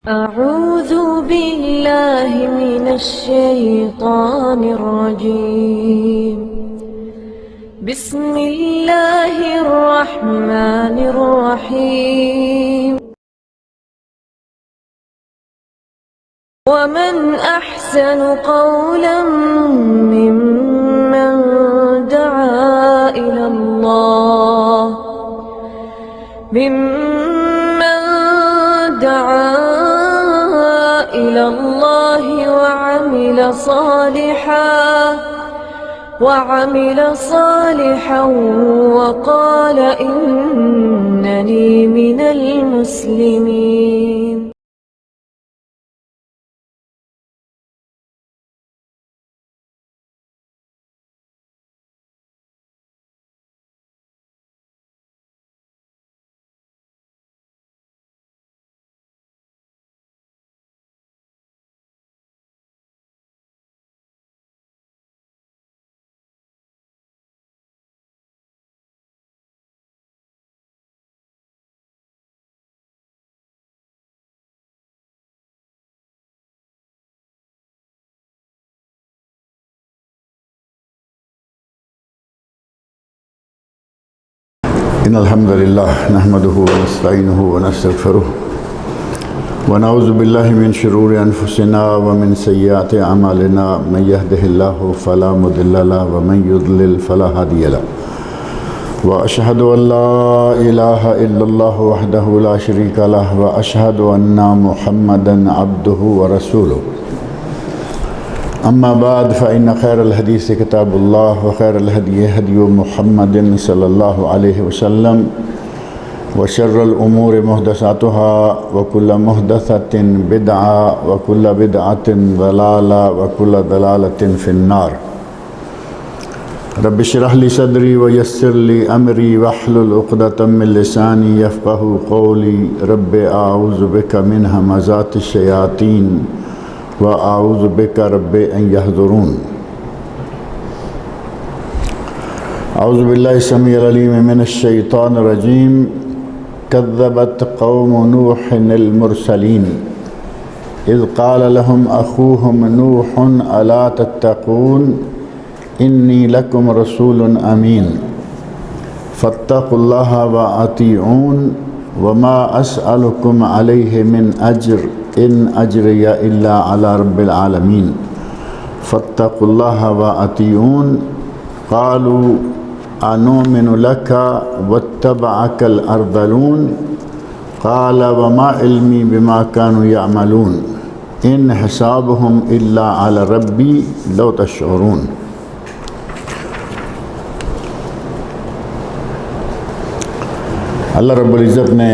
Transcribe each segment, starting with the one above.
أعوذ بالله من الشيطان الرجيم. بسم الله الرحمن الرحيم. ومن أحسن قولا ممن دعا إلى الله وعمل صالحا وقال إنني من المسلمين. إن الحمد لله نحمده ونستعينه ونستغفره ونعوذ بالله من شرور أنفسنا ومن سيئات أعمالنا من يهده الله فلا مضل له ومن يضلل فلا هادي له وأشهد أن لا إله إلا الله وحده لا شريك له وأشهد أن محمدا عبده ورسوله. أما بعد فإن خير الحديث كتاب الله وخير الهدي هدي محمد صلى الله عليه وسلم وشر الأمور محدثاتها وكل محدثة بدعة وكل بدعة ضلالة وكل ضلالة في النار. رب اشرح لي صدري ويسر لي أمري واحلل عقدة من لساني يفقهوا قولي. رب أعوذ بك من همزات الشياطين وأعوذ بك رب أن يحضرون. أعوذ بالله السميع العليم من الشيطان الرجيم. كذبت قوم نوح المرسلين إذ قال لهم أخوهم نوح ألا تتقون إني لكم رسول أمين فاتقوا الله وأطيعون وما أسألكم عليه من أجر إن أجري إلا على رب العالمين فاتقوا الله وأطيعون. قالوا أنؤمن لك واتبعك الأرذلون قال وما علمي بما كانوا يعملون إن حسابهم إلا على ربي لو تشعرون. اللہ رب العزت نے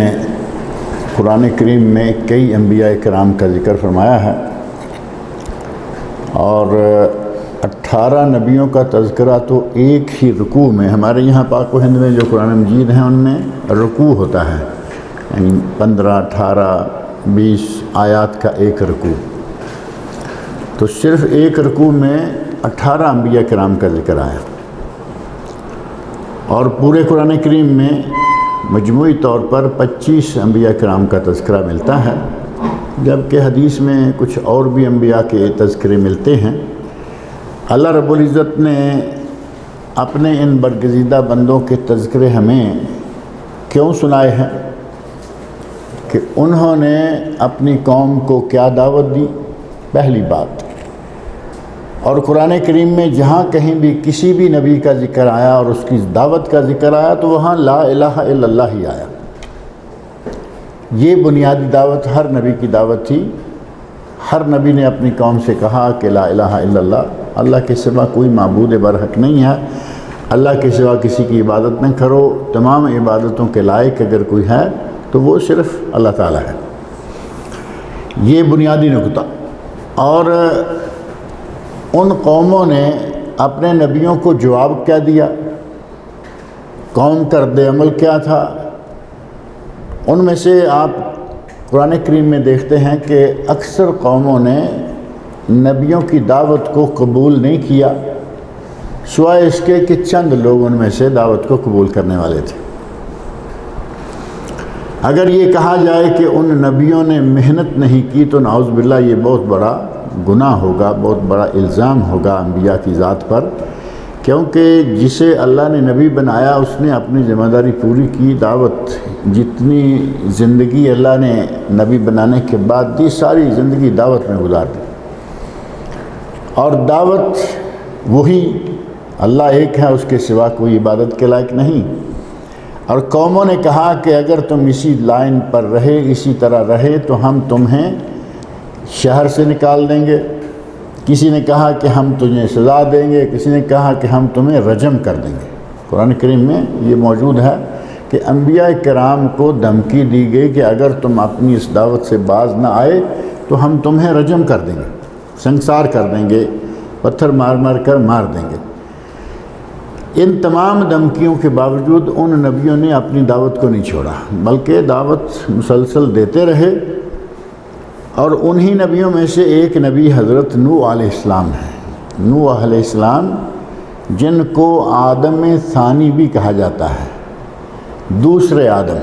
قرآن کریم میں کئی انبیاء کرام کا ذکر فرمایا ہے اور 18 نبیوں کا تذکرہ تو ایک ہی رکوع میں. ہمارے یہاں پاک و ہند میں جو قرآن مجید ہیں ان میں رکوع ہوتا ہے، یعنی 15 18 20 آیات کا ایک رکوع. تو صرف ایک رکوع میں 18 انبیاء کرام کا ذکر آیا اور پورے قرآن کریم میں مجموعی طور پر 25 انبیاء کرام کا تذکرہ ملتا ہے، جبکہ حدیث میں کچھ اور بھی انبیاء کے تذکرے ملتے ہیں. اللہ رب العزت نے اپنے ان برگزیدہ بندوں کے تذکرے ہمیں کیوں سنائے ہیں کہ انہوں نے اپنی قوم کو کیا دعوت دی، پہلی بات. اور قرآن کریم میں جہاں کہیں بھی کسی بھی نبی کا ذکر آیا اور اس کی دعوت کا ذکر آیا تو وہاں لا الہ الا اللہ ہی آیا. یہ بنیادی دعوت ہر نبی کی دعوت تھی. ہر نبی نے اپنی قوم سے کہا کہ لا الہ الا اللہ، اللہ کے سوا کوئی معبود برحق نہیں ہے، اللہ کے سوا کسی کی عبادت نہ کرو، تمام عبادتوں کے لائق اگر کوئی ہے تو وہ صرف اللہ تعالیٰ ہے. یہ بنیادی نقطہ. اور ان قوموں نے اپنے نبیوں کو جواب کیا دیا، قوم کا رد عمل کیا تھا. ان میں سے آپ قرآن کریم میں دیکھتے ہیں کہ اکثر قوموں نے نبیوں کی دعوت کو قبول نہیں کیا، سوائے اس کے کہ چند لوگ ان میں سے دعوت کو قبول کرنے والے تھے. اگر یہ کہا جائے کہ ان نبیوں نے محنت نہیں کی تو نعوذ باللہ یہ بہت بڑا گناہ ہوگا، بہت بڑا الزام ہوگا انبیاء کی ذات پر، کیونکہ جسے اللہ نے نبی بنایا اس نے اپنی ذمہ داری پوری کی، دعوت جتنی زندگی اللہ نے نبی بنانے کے بعد دی ساری زندگی دعوت میں گزار دی، اور دعوت وہی اللہ ایک ہے، اس کے سوا کوئی عبادت کے لائق نہیں۔ اور قوموں نے کہا کہ اگر تم اسی لائن پر رہے، اسی طرح رہے تو ہم تمہیں شہر سے نکال دیں گے، کسی نے کہا کہ ہم تجھے سزا دیں گے، کسی نے کہا کہ ہم تمہیں رجم کر دیں گے۔ قرآن کریم میں یہ موجود ہے کہ انبیاء کرام کو دھمکی دی گئی کہ اگر تم اپنی اس دعوت سے باز نہ آئے تو ہم تمہیں رجم کر دیں گے، سنسار کر دیں گے، پتھر مار مار کر مار دیں گے۔ ان تمام دھمکیوں کے باوجود ان نبیوں نے اپنی دعوت کو نہیں چھوڑا، بلکہ دعوت مسلسل دیتے رہے، اور انہی نبیوں میں سے ایک نبی حضرت نوح علیہ السلام ہے۔ نوح علیہ السلام جن کو آدم ثانی بھی کہا جاتا ہے، دوسرے آدم۔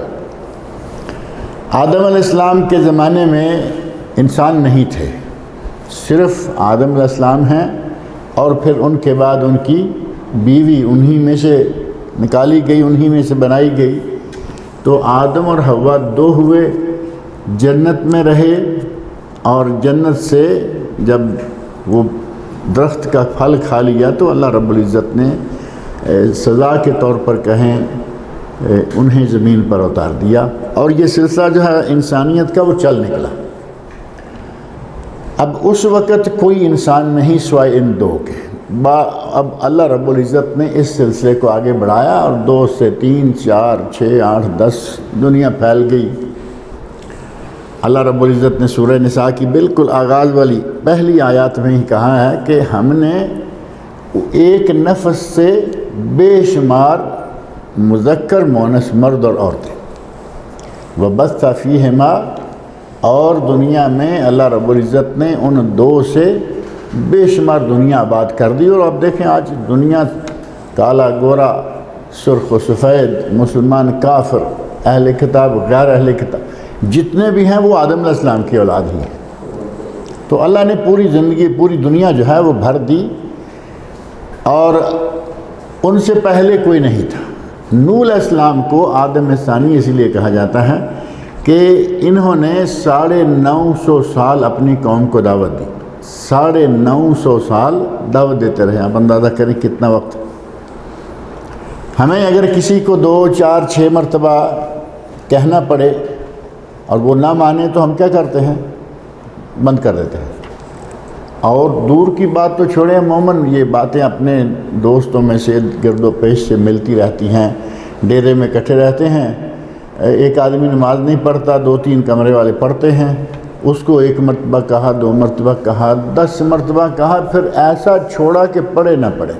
آدم علیہ السلام کے زمانے میں انسان نہیں تھے، صرف آدم علیہ السلام ہیں، اور پھر ان کے بعد ان کی بیوی انہی میں سے نکالی گئی، انہی میں سے بنائی گئی۔ تو آدم اور حوا دو ہوئے، جنت میں رہے، اور جنت سے جب وہ درخت کا پھل کھا لیا تو اللہ رب العزت نے سزا کے طور پر کہیں انہیں زمین پر اتار دیا، اور یہ سلسلہ جو ہے انسانیت کا وہ چل نکلا۔ اب اس وقت کوئی انسان نہیں سوائے ان دو کے، اب اللہ رب العزت نے اس سلسلے کو آگے بڑھایا، اور 2 سے 3 4 6 8 10 دنیا پھیل گئی۔ اللہ رب العزت نے سورہ نساء کی بالکل آغاز والی پہلی آیات میں ہی کہا ہے کہ ہم نے ایک نفس سے بے شمار مذکر مؤنث مرد اور عورتیں، وبث فیہما، اور دنیا میں اللہ رب العزت نے ان دو سے بے شمار دنیا آباد کر دی۔ اور آپ دیکھیں آج دنیا کالا گورا، سرخ و سفید، مسلمان کافر، اہل کتاب غیر اہل کتاب، جتنے بھی ہیں وہ آدم علیہ السلام کی اولاد ہی ہیں۔ تو اللہ نے پوری زندگی، پوری دنیا جو ہے وہ بھر دی، اور ان سے پہلے کوئی نہیں تھا۔ نوح علیہ السلام کو آدم ثانی اس لیے کہا جاتا ہے کہ انہوں نے 950 سال اپنی قوم کو دعوت دی، 950 سال دعوت دیتے رہے۔ آپ اندازہ کریں کتنا وقت۔ ہمیں اگر کسی کو 2 4 6 مرتبہ کہنا پڑے اور وہ نہ مانے تو ہم کیا کرتے ہیں؟ بند کر دیتے ہیں۔ اور دور کی بات تو چھوڑیں، عموماً یہ باتیں اپنے دوستوں میں سے گرد و پیش سے ملتی رہتی ہیں، ڈیرے میں اکٹھے رہتے ہیں، ایک آدمی نماز نہیں پڑھتا، 2 3 کمرے والے پڑھتے ہیں، اس کو 1 مرتبہ کہا، 2 مرتبہ کہا، 10 مرتبہ کہا، پھر ایسا چھوڑا کہ پڑھے نہ پڑھے۔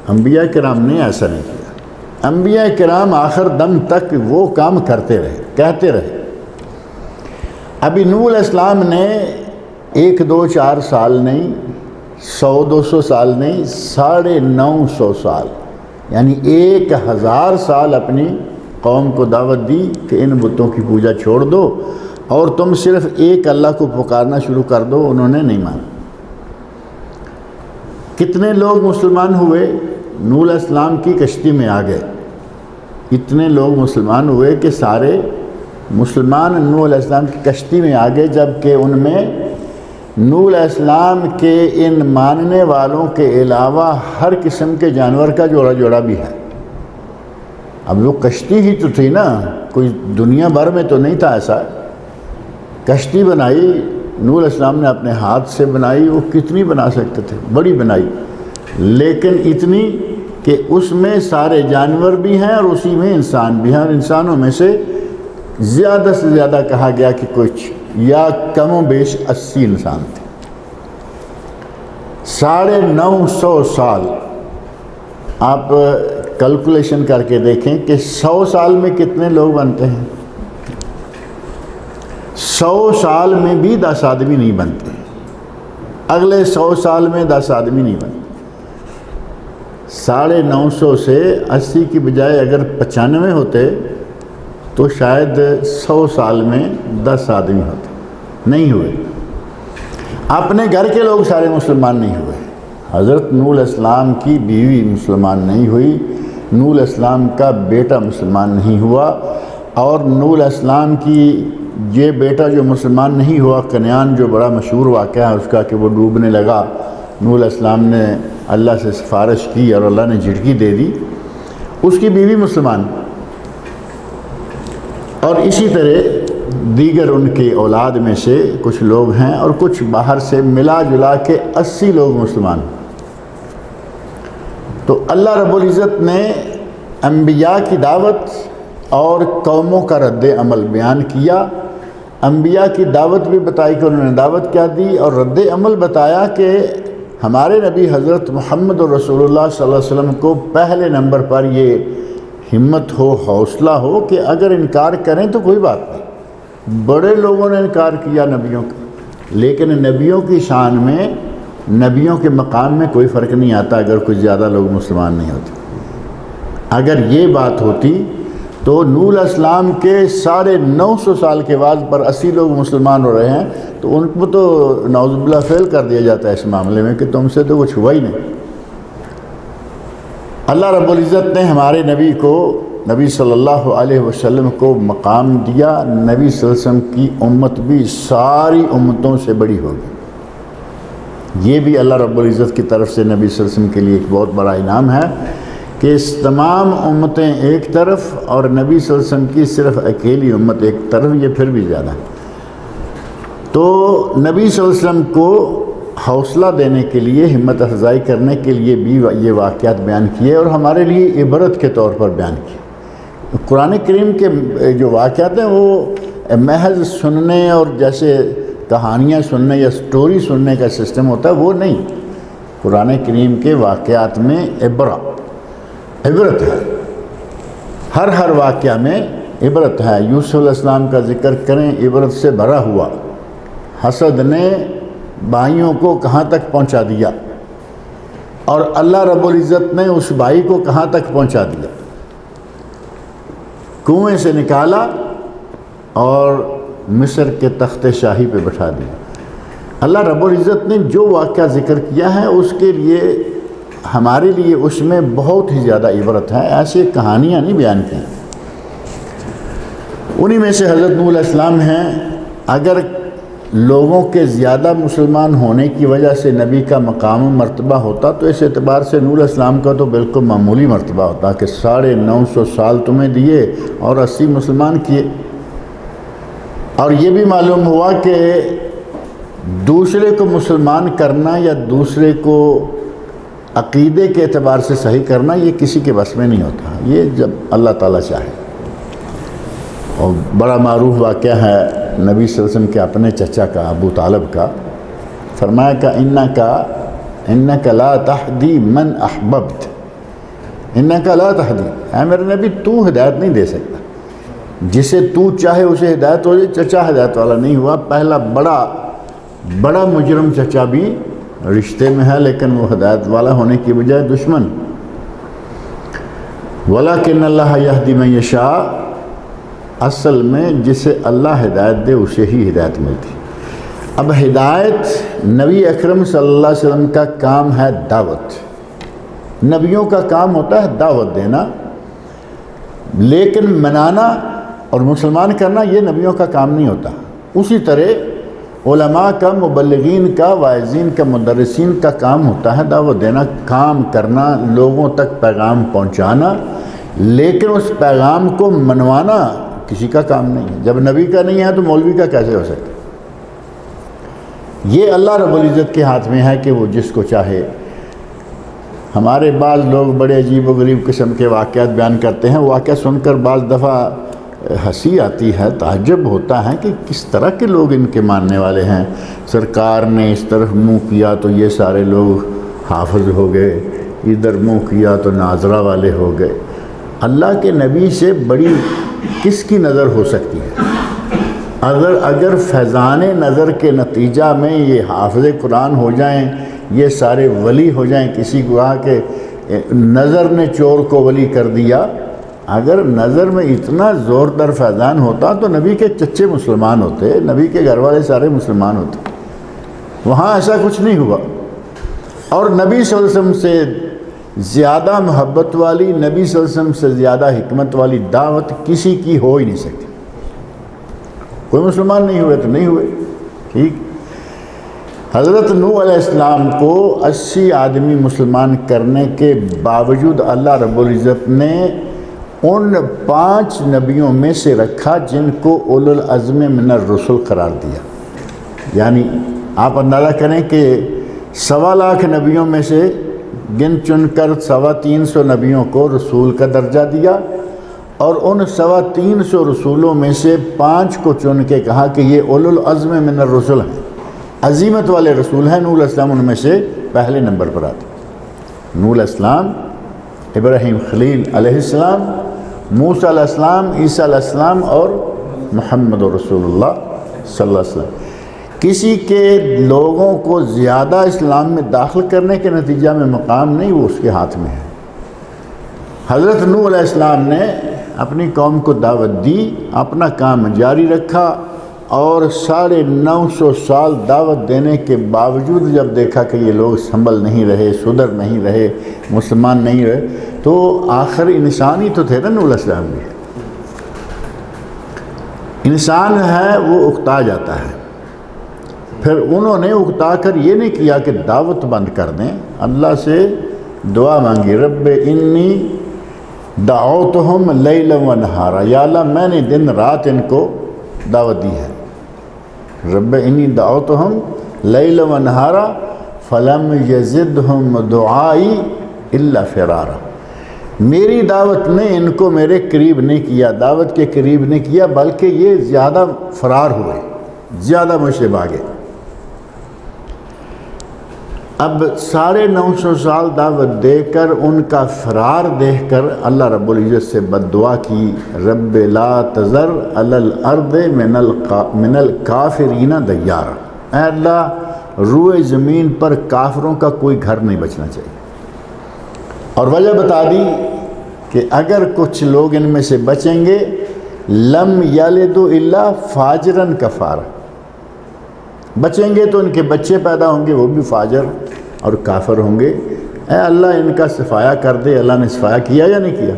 انبیاء کرام نے ایسا نہیں کیا۔ انبیاء کرام آخر دم تک وہ کام کرتے رہے، کہتے رہے۔ ابھی نوح علیہ السلام نے 1 2 4 سال نہیں، 100 200 سال نہیں، 950 سال، یعنی 1000 سال اپنی قوم کو دعوت دی کہ ان بتوں کی پوجا چھوڑ دو اور تم صرف ایک اللہ کو پکارنا شروع کر دو۔ انہوں نے نہیں مانا۔ کتنے لوگ مسلمان ہوئے؟ نوح علیہ السلام کی کشتی میں آ گئے، اتنے لوگ مسلمان ہوئے کہ سارے مسلمان نوح علیہ السلام کی کشتی میں آ گئے، جبکہ ان میں نوح علیہ السلام کے ان ماننے والوں کے علاوہ ہر قسم کے جانور کا جوڑا جوڑا بھی ہے۔ اب وہ کشتی ہی تو تھی نا، کوئی دنیا بھر میں تو نہیں تھا ایسا۔ کشتی بنائی نوح علیہ السلام نے اپنے ہاتھ سے بنائی، وہ کتنی بنا سکتے تھے، بڑی بنائی، لیکن اتنی کہ اس میں سارے جانور بھی ہیں اور اسی میں انسان بھی ہیں، اور انسانوں میں سے زیادہ سے زیادہ کہا گیا کہ کچھ یا کم و بیش 80 انسان تھے۔ 950 سال آپ کیلکولیشن کر کے دیکھیں کہ 100 سال میں کتنے لوگ بنتے ہیں؟ 100 سال میں بھی 10 آدمی نہیں بنتے، اگلے 100 سال میں 10 آدمی نہیں بنتے۔ 950 سے 80 کی بجائے اگر 95 ہوتے تو شاید 100 سال میں 10 آدمی ہوتے، نہیں ہوئے۔ اپنے گھر کے لوگ سارے مسلمان نہیں ہوئے۔ حضرت نوح علیہ السلام کی بیوی مسلمان نہیں ہوئی، نوح علیہ السلام کا بیٹا مسلمان نہیں ہوا، اور نوح علیہ السلام کی یہ بیٹا جو مسلمان نہیں ہوا، کنعان، جو بڑا مشہور واقعہ ہے اس کا کہ وہ ڈوبنے لگا، نوح علیہ السلام نے اللہ سے سفارش کی اور اللہ نے جھٹکی دے دی، اس کی بیوی مسلمان۔ اور اسی طرح دیگر ان کے اولاد میں سے کچھ لوگ ہیں، اور کچھ باہر سے ملا جلا کے 80 لوگ مسلمان۔ تو اللہ رب العزت نے انبیاء کی دعوت اور قوموں کا رد عمل بیان کیا۔ انبیاء کی دعوت بھی بتائی کہ انہوں نے دعوت کیا دی، اور رد عمل بتایا کہ ہمارے نبی حضرت محمد رسول اللہ صلی اللہ علیہ وسلم کو پہلے نمبر پر یہ ہمت ہو، حوصلہ ہو کہ اگر انکار کریں تو کوئی بات نہیں۔ بڑے لوگوں نے انکار کیا نبیوں کا، لیکن نبیوں کی شان میں، نبیوں کے مقام میں کوئی فرق نہیں آتا اگر کچھ زیادہ لوگ مسلمان نہیں ہوتے۔ اگر یہ بات ہوتی تو نوح علیہ السلام کے 950 سال کے بعد پر 80 لوگ مسلمان ہو رہے ہیں تو ان کو تو نعوذ باللہ فیل کر دیا جاتا ہے اس معاملے میں کہ تم سے تو کچھ ہوا ہی نہیں۔ اللہ رب العزت نے ہمارے نبی کو، نبی صلی اللہ علیہ وسلم کو مقام دیا۔ نبی صلی اللہ علیہ وسلم کی امت بھی ساری امتوں سے بڑی ہوگی۔ یہ بھی اللہ رب العزت کی طرف سے نبی صلی اللہ علیہ وسلم کے لیے ایک بہت بڑا انعام ہے کہ اس تمام امتیں ایک طرف اور نبی صلی اللہ علیہ وسلم کی صرف اکیلی امت ایک طرف، یہ پھر بھی زیادہ ہے۔ تو نبی صلی اللہ علیہ وسلم کو حوصلہ دینے کے لیے، ہمت افزائی کرنے کے لیے بھی یہ واقعات بیان کیے، اور ہمارے لیے عبرت کے طور پر بیان کیے۔ قرآن کریم کے جو واقعات ہیں وہ محض سننے اور جیسے کہانیاں سننے یا سٹوری سننے کا سسٹم ہوتا ہے وہ نہیں، قرآن کریم کے واقعات میں عبرت ہے۔ ہر واقعہ میں عبرت ہے۔ یوسف علیہ السلام کا ذکر کریں، عبرت سے بھرا ہوا۔ حسد نے بھائیوں کو کہاں تک پہنچا دیا، اور اللہ رب العزت نے اس بھائی کو کہاں تک پہنچا دیا، کنویں سے نکالا اور مصر کے تخت شاہی پہ بٹھا دیا۔ اللہ رب العزت نے جو واقعہ ذکر کیا ہے اس کے لیے، ہمارے لیے اس میں بہت ہی زیادہ عبرت ہے، ایسے کہانیاں نہیں بیان کی۔ انہی میں سے حضرت نوح علیہ السلام ہیں۔ اگر لوگوں کے زیادہ مسلمان ہونے کی وجہ سے نبی کا مقام و مرتبہ ہوتا تو اس اعتبار سے نوح علیہ السلام کا تو بالکل معمولی مرتبہ ہوتا کہ 950 سال تمہیں دیے اور 80 مسلمان کیے۔ اور یہ بھی معلوم ہوا کہ دوسرے کو مسلمان کرنا یا دوسرے کو عقیدے کے اعتبار سے صحیح کرنا یہ کسی کے بس میں نہیں ہوتا، یہ جب اللہ تعالیٰ چاہے۔ اور بڑا معروف واقعہ ہے نبی صلی اللہ علیہ وسلم کے اپنے چچا کا، ابو طالب کا، فرمایا کہ انک لا تہدی من احببت، انک لا تہدی، اے میرے نبی تو ہدایت نہیں دے سکتا، جسے تو چاہے اسے ہدایت ہو جائے۔ چچا ہدایت والا نہیں ہوا، پہلا بڑا مجرم چچا بھی رشتے میں ہے لیکن وہ ہدایت والا ہونے کی بجائے دشمن۔ وَلَكِنَّ اللَّهَ يَهْدِي مَن يَشَاءُ، اصل میں جسے اللہ ہدایت دے اسے ہی ہدایت ملتی۔ اب ہدایت، نبی اکرم صلی اللہ علیہ وسلم کا کام ہے دعوت، نبیوں کا کام ہوتا ہے دعوت دینا، لیکن منانا اور مسلمان کرنا یہ نبیوں کا کام نہیں ہوتا۔ اسی طرح علماء کا، مبلغین کا، واعظین کا، مدرسین کا کام ہوتا ہے دعوت دینا، کام کرنا، لوگوں تک پیغام پہنچانا، لیکن اس پیغام کو منوانا کسی کا کام نہیں ہے۔ جب نبی کا نہیں ہے تو مولوی کا کیسے ہو سکتا؟ یہ اللہ رب العزت کے ہاتھ میں ہے کہ وہ جس کو چاہے۔ ہمارے بعض لوگ بڑے عجیب و غریب قسم کے واقعات بیان کرتے ہیں، واقعہ سن کر بعض دفعہ ہنسی آتی ہے، تعجب ہوتا ہے کہ کس طرح کے لوگ ان کے ماننے والے ہیں۔ سرکار نے اس طرف منہ کیا تو یہ سارے لوگ حافظ ہو گئے، ادھر منہ کیا تو ناظرہ والے ہو گئے۔ اللہ کے نبی سے بڑی کس کی نظر ہو سکتی ہے؟ اگر فیضان نظر کے نتیجہ میں یہ حافظ قرآن ہو جائیں، یہ سارے ولی ہو جائیں، کسی کو کہا کہ نظر نے چور کو ولی کر دیا، اگر نظر میں اتنا زوردار فیضان ہوتا تو نبی کے چچے مسلمان ہوتے، نبی کے گھر والے سارے مسلمان ہوتے۔ وہاں ایسا کچھ نہیں ہوا، اور نبی صلی اللہ علیہ وسلم سے زیادہ محبت والی، نبی صلی اللہ علیہ وسلم سے زیادہ حکمت والی دعوت کسی کی ہو ہی نہیں سکتی۔ کوئی مسلمان نہیں ہوئے تو نہیں ہوئے، ٹھیک۔ حضرت نوح علیہ السلام کو 80 آدمی مسلمان کرنے کے باوجود اللہ رب العزت نے ان 5 نبیوں میں سے رکھا جن کو اولو العزم من الرسل قرار دیا۔ یعنی آپ اندازہ کریں کہ 1.25 لاکھ نبیوں میں سے گن چن کر 350 نبیوں کو رسول کا درجہ دیا، اور ان 350 رسولوں میں سے 5 کو چن کے کہا کہ یہ اولو العزم من الرسل ہیں، عظیمت والے رسول ہیں۔ نوح علیہ السلام ان میں سے پہلے نمبر پر آتے۔ نوح علیہ السلام، ابراہیم خلیل علیہ السلام، موسیٰ علیہ السلام، عیسیٰ علیہ السلام، اور محمد رسول اللہ صلی اللہ علیہ وسلم۔ کسی کے لوگوں کو زیادہ اسلام میں داخل کرنے کے نتیجہ میں مقام نہیں، وہ اس کے ہاتھ میں ہے۔ حضرت نوح علیہ السلام نے اپنی قوم کو دعوت دی، اپنا کام جاری رکھا، اور 950 سال دعوت دینے کے باوجود جب دیکھا کہ یہ لوگ سنبھل نہیں رہے، سدھر نہیں رہے، مسلمان نہیں رہے، تو آخر انسان ہی تو تھے نا نوح علیہ السلام بھی۔ انسان ہے وہ اکتا جاتا ہے، پھر انہوں نے اکتا کر یہ نہیں کیا کہ دعوت بند کر دیں، اللہ سے دعا مانگی، رب انی دعوتہم لیلا و نہارا، یا اللہ میں نے دن رات ان کو دعوت دی ہے۔ رب انی دعوتہم لیلا و نہارا فلم یزدہم دعائی الا فرارا، میری دعوت نے ان کو میرے قریب نہیں کیا، دعوت کے قریب نہیں کیا، بلکہ یہ زیادہ فرار ہوئے، زیادہ مجھ سے بھاگے۔ اب 950 سال دعوت دے کر ان کا فرار دیکھ کر اللہ رب العزت سے بد دعا کی، رب لا تذر علی الارض من الکافرین دیارا، اے اللہ روئے زمین پر کافروں کا کوئی گھر نہیں بچنا چاہیے۔ اور وجہ بتا دی کہ اگر کچھ لوگ ان میں سے بچیں گے، لم یلد الا فاجرا کفارا، بچیں گے تو ان کے بچے پیدا ہوں گے وہ بھی فاجر اور کافر ہوں گے۔ اے اللہ ان کا صفایا کر دے۔ اللہ نے صفایا کیا یا نہیں کیا؟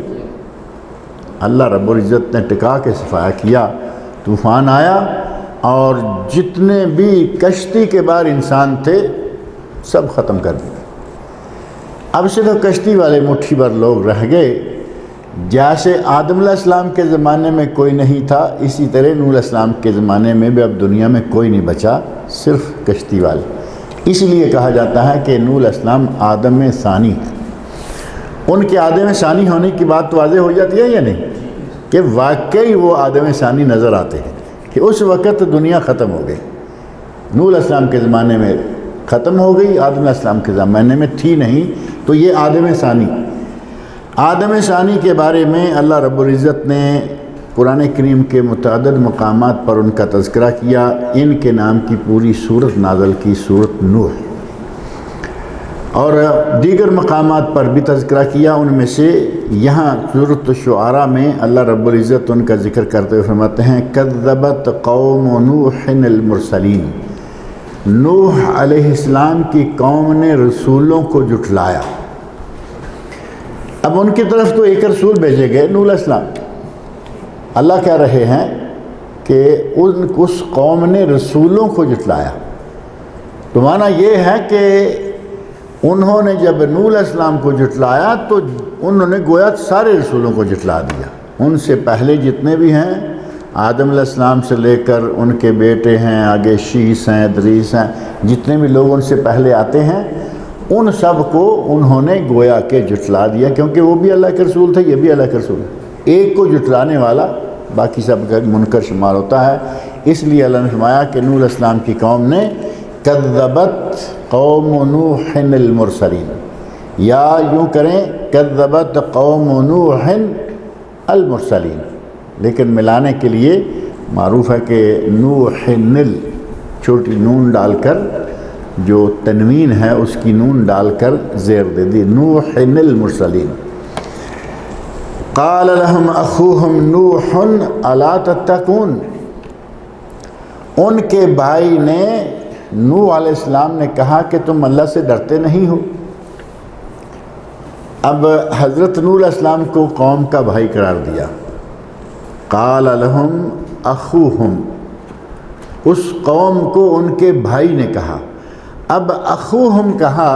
اللہ رب العزت نے ٹکا کے صفایا کیا، طوفان آیا اور جتنے بھی کشتی کے باہر انسان تھے سب ختم کر دیا۔ اب سے تو کشتی والے مٹھی بھر لوگ رہ گئے۔ جیسے آدم علیہ السلام کے زمانے میں کوئی نہیں تھا، اسی طرح نوح علیہ السلام کے زمانے میں بھی اب دنیا میں کوئی نہیں بچا، صرف کشتی والے۔ اس لیے کہا جاتا ہے کہ نوح علیہ السلام آدم ثانی ہے۔ ان کے آدم ثانی ہونے کی بات تو واضح ہو جاتی ہے یا نہیں، کہ واقعی وہ آدم ثانی نظر آتے ہیں، کہ اس وقت دنیا ختم ہو گئی، نوح علیہ السلام کے زمانے میں ختم ہو گئی، آدم علیہ السلام کے زمانے میں تھی نہیں، تو یہ آدم ثانی۔ آدم ثانی کے بارے میں اللہ رب العزت نے قرآن کریم کے متعدد مقامات پر ان کا تذکرہ کیا۔ ان کے نام کی پوری سورت نازل کی، سورت نوح، اور دیگر مقامات پر بھی تذکرہ کیا۔ ان میں سے یہاں سورت الشعراء میں اللہ رب العزت ان کا ذکر کرتے ہوئے فرماتے ہیں، کذبت قوم نوح المرسلین، نوح علیہ السلام کی قوم نے رسولوں کو جھٹلایا۔ اب ان کی طرف تو ایک رسول بھیجے گئے، نوح علیہ السلام۔ اللہ کہہ رہے ہیں کہ اس قوم نے رسولوں کو جھٹلایا، تو معنی یہ ہے کہ انہوں نے جب نوح علیہ السلام کو جھٹلایا تو انہوں نے گویا سارے رسولوں کو جھٹلا دیا۔ ان سے پہلے جتنے بھی ہیں، آدم علیہ السلام سے لے کر ان کے بیٹے ہیں، آگے شیس ہیں، ادریس ہیں، جتنے بھی لوگ ان سے پہلے آتے ہیں، ان سب کو انہوں نے گویا کہ جھٹلا دیا، کیونکہ وہ بھی اللہ کے رسول تھے، یہ بھی اللہ کے رسول ہے۔ ایک کو جھٹلانے والا باقی سب کا منکر شمار ہوتا ہے۔ اس لیے اللہ نے فرمایا کہ نوح علیہ السلام کی قوم نے کذبت قوم نوح المرسلین، یا یوں کریں کذبت قوم نوح المرسلین، لیکن ملانے کے لیے معروف ہے کہ نوح چھوٹی نون ڈال کر، جو تنوین ہے اس کی نون ڈال کر زیر دے دی، نوح المرسلین۔ قال لهم اخوهم نوح الا تتقون، ان کے بھائی نے نوح علیہ السلام نے کہا کہ تم اللہ سے ڈرتے نہیں ہو۔ اب حضرت نوح علیہ السلام کو قوم کا بھائی قرار دیا۔ قال لهم اخوهم، اس قوم کو ان کے بھائی نے کہا۔ اب اخوہم کہا،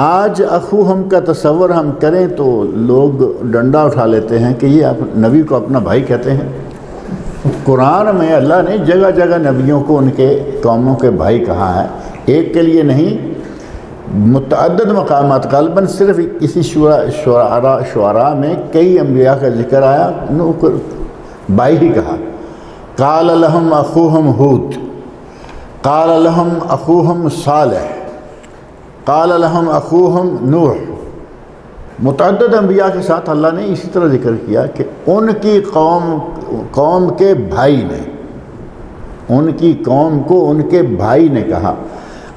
آج اخوہم کا تصور ہم کریں تو لوگ ڈنڈا اٹھا لیتے ہیں کہ یہ نبی کو اپنا بھائی کہتے ہیں۔ قرآن میں اللہ نے جگہ جگہ نبیوں کو ان کے قوموں کے بھائی کہا ہے، ایک کے لیے نہیں، متعدد مقامات، غالباً صرف اسی شعراء میں کئی انبیاء کا ذکر آیا، انہوں کو بھائی ہی کہا۔ قال لهم اخوهم ہود، قال لهم اخوهم صالح، قال لهم اخوهم نوح۔ متعدد انبیاء کے ساتھ اللہ نے اسی طرح ذکر کیا کہ ان کی قوم کے بھائی نے، ان کی قوم کو ان کے بھائی نے کہا۔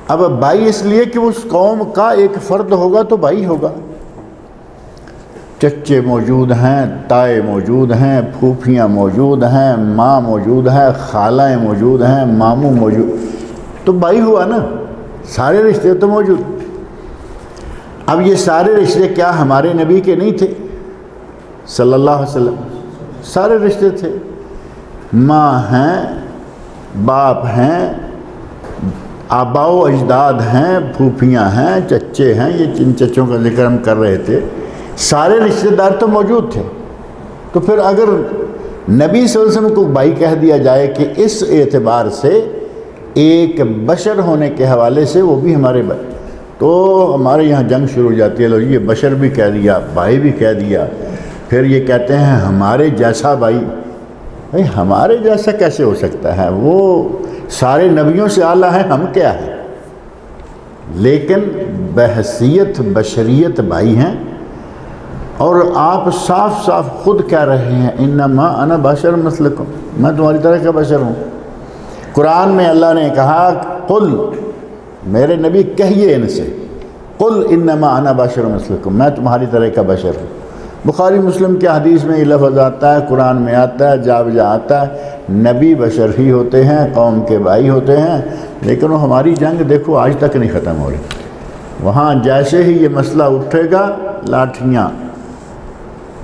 اب بھائی اس لیے کہ اس قوم کا ایک فرد ہوگا تو بھائی ہوگا۔ چچے موجود ہیں، تائے موجود ہیں، پھوپھیاں موجود ہیں، ماں موجود ہے، خالائیں موجود ہیں، ماموں موجود، تو بھائی ہوا نا، سارے رشتے تو موجود۔ اب یہ سارے رشتے کیا ہمارے نبی کے نہیں تھے صلی اللہ علیہ وسلم؟ سارے رشتے تھے، ماں ہیں، باپ ہیں، آبا و اجداد ہیں، پھوپھیاں ہیں، چچے ہیں، یہ جن چچوں کا ذکر ہم کر رہے تھے، سارے رشتہ دار تو موجود تھے۔ تو پھر اگر نبی صلی اللہ علیہ وسلم کو بھائی کہہ دیا جائے کہ اس اعتبار سے ایک بشر ہونے کے حوالے سے وہ بھی ہمارے بھائی، تو ہمارے یہاں جنگ شروع ہو جاتی ہے، لو یہ بشر بھی کہہ دیا، بھائی بھی کہہ دیا، پھر یہ کہتے ہیں ہمارے جیسا بھائی۔ بھائی ہمارے جیسا کیسے ہو سکتا ہے؟ وہ سارے نبیوں سے اعلیٰ ہیں، ہم کیا ہیں؟ لیکن بحیثیت بشریت بھائی ہیں، اور آپ صاف صاف خود کہہ رہے ہیں انما انا بشر مثلکم، میں تمہاری طرح کا بشر ہوں۔ قرآن میں اللہ نے کہا قل، میرے نبی کہیے ان سے، قل انما انا بشر مثلکم، میں تمہاری طرح کا بشر ہوں۔ بخاری مسلم کے حدیث میں یہ لفظ آتا ہے، قرآن میں آتا ہے، جا بجا آتا ہے، نبی بشر ہی ہوتے ہیں، قوم کے بھائی ہوتے ہیں، لیکن وہ ہماری جنگ دیکھو آج تک نہیں ختم ہو رہی۔ وہاں جیسے ہی یہ مسئلہ اٹھے گا، لاٹھیاں،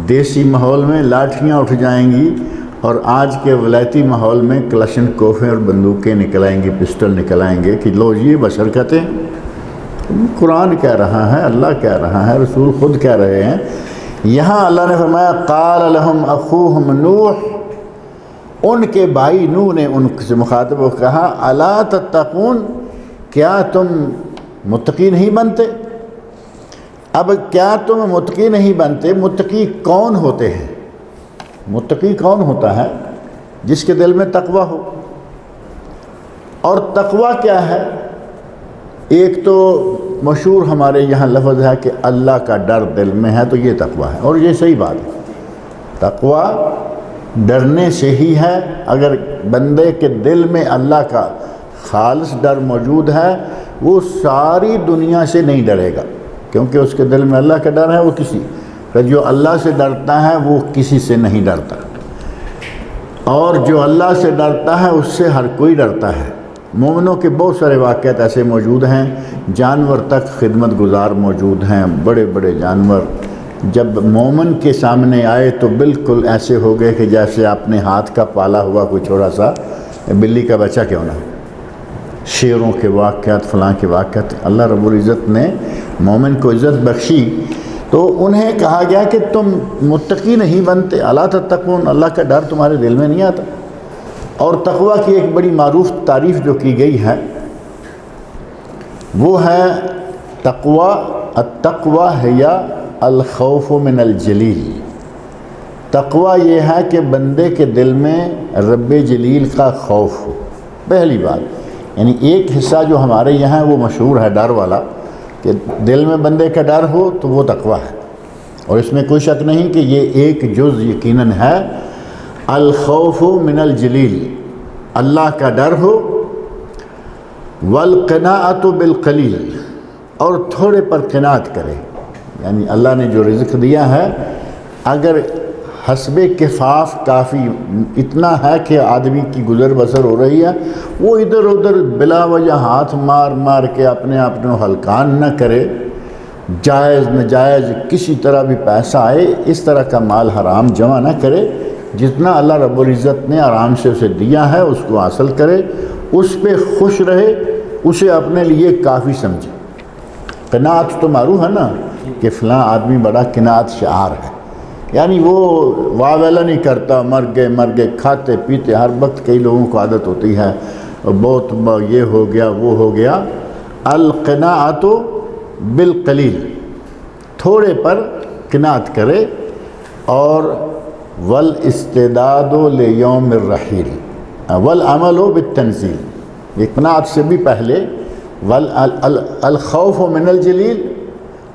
دیسی ماحول میں لاٹھیاں اٹھ جائیں گی، اور آج کے ولایتی ماحول میں کلشن کوفیں اور بندوقیں نکل آئیں گی، پسٹل نکل آئیں گے کہ لو یہ بشر کہتے ہیں۔ قرآن کہہ رہا ہے، اللہ کہہ رہا ہے، رسول خود کہہ رہے ہیں۔ یہاں اللہ نے فرمایا قال لهم اخوهم نوح، ان کے بھائی نوح نے ان سے مخاطب کو کہا الا تتقون، کیا تم متقی نہیں بنتے؟ اب کیا تم متقی نہیں بنتے؟ متقی کون ہوتے ہیں؟ متقی کون ہوتا ہے؟ جس کے دل میں تقوی ہو۔ اور تقوی کیا ہے؟ ایک تو مشہور ہمارے یہاں لفظ ہے کہ اللہ کا ڈر دل میں ہے، تو یہ تقوی ہے، اور یہ صحیح بات ہے۔ تقوی ڈرنے سے ہی ہے۔ اگر بندے کے دل میں اللہ کا خالص ڈر موجود ہے، وہ ساری دنیا سے نہیں ڈرے گا، کیونکہ اس کے دل میں اللہ کا ڈر ہے۔ وہ جو اللہ سے ڈرتا ہے وہ کسی سے نہیں ڈرتا، اور جو اللہ سے ڈرتا ہے اس سے ہر کوئی ڈرتا ہے۔ مومنوں کے بہت سارے واقعات ایسے موجود ہیں، جانور تک خدمت گزار موجود ہیں، بڑے بڑے جانور جب مومن کے سامنے آئے تو بالکل ایسے ہو گئے کہ جیسے اپنے ہاتھ کا پالا ہوا کوئی چھوٹا سا بلی کا بچہ کیوں نہ۔ شیروں کے واقعات، فلاں کے واقعات، اللہ رب العزت نے مومن کو عزت بخشی، تو انہیں کہا گیا کہ تم متقی نہیں بنتے، الا تتقون، اللہ کا ڈر تمہارے دل میں نہیں آتا۔ اور تقوی کی ایک بڑی معروف تعریف جو کی گئی ہے وہ ہے تقوی، التقوی ہے الخوف من الجلیل۔ تقوی یہ ہے کہ بندے کے دل میں رب جلیل کا خوف ہو، پہلی بات۔ یعنی ایک حصہ جو ہمارے یہاں وہ مشہور ہے ڈر والا، کہ دل میں بندے کا ڈر ہو تو وہ تقوی ہے، اور اس میں کوئی شک نہیں کہ یہ ایک جز یقیناً ہے۔ الخوف من الجلیل، اللہ کا ڈر ہو، والقناعۃ بالقلیل، اور تھوڑے پر قناعت کرے، یعنی اللہ نے جو رزق دیا ہے اگر حسب کفاف کافی اتنا ہے کہ آدمی کی گزر بسر ہو رہی ہے، وہ ادھر ادھر بلا وجہ ہاتھ مار مار کے اپنے آپ کو ہلکان نہ کرے، جائز ناجائز کسی طرح بھی پیسہ آئے اس طرح کا مال حرام جمع نہ کرے، جتنا اللہ رب العزت نے آرام سے اسے دیا ہے اس کو حاصل کرے، اس پہ خوش رہے، اسے اپنے لیے کافی سمجھے۔ قناعت تو معروف ہے نا کہ فلاں آدمی بڑا قناعت شعار ہے، یعنی وہ واہ ویلا نہیں کرتا، مر گئے کھاتے پیتے ہر وقت، کئی لوگوں کو عادت ہوتی ہے بہت یہ ہو گیا وہ ہو گیا۔ القناعت بالقلیل، تھوڑے پر قناعت کرے، اور والاستعداد لیوم الرحیل والعمل بالتنزیل، یہ قناعت سے بھی پہلے الخوف من الجلیل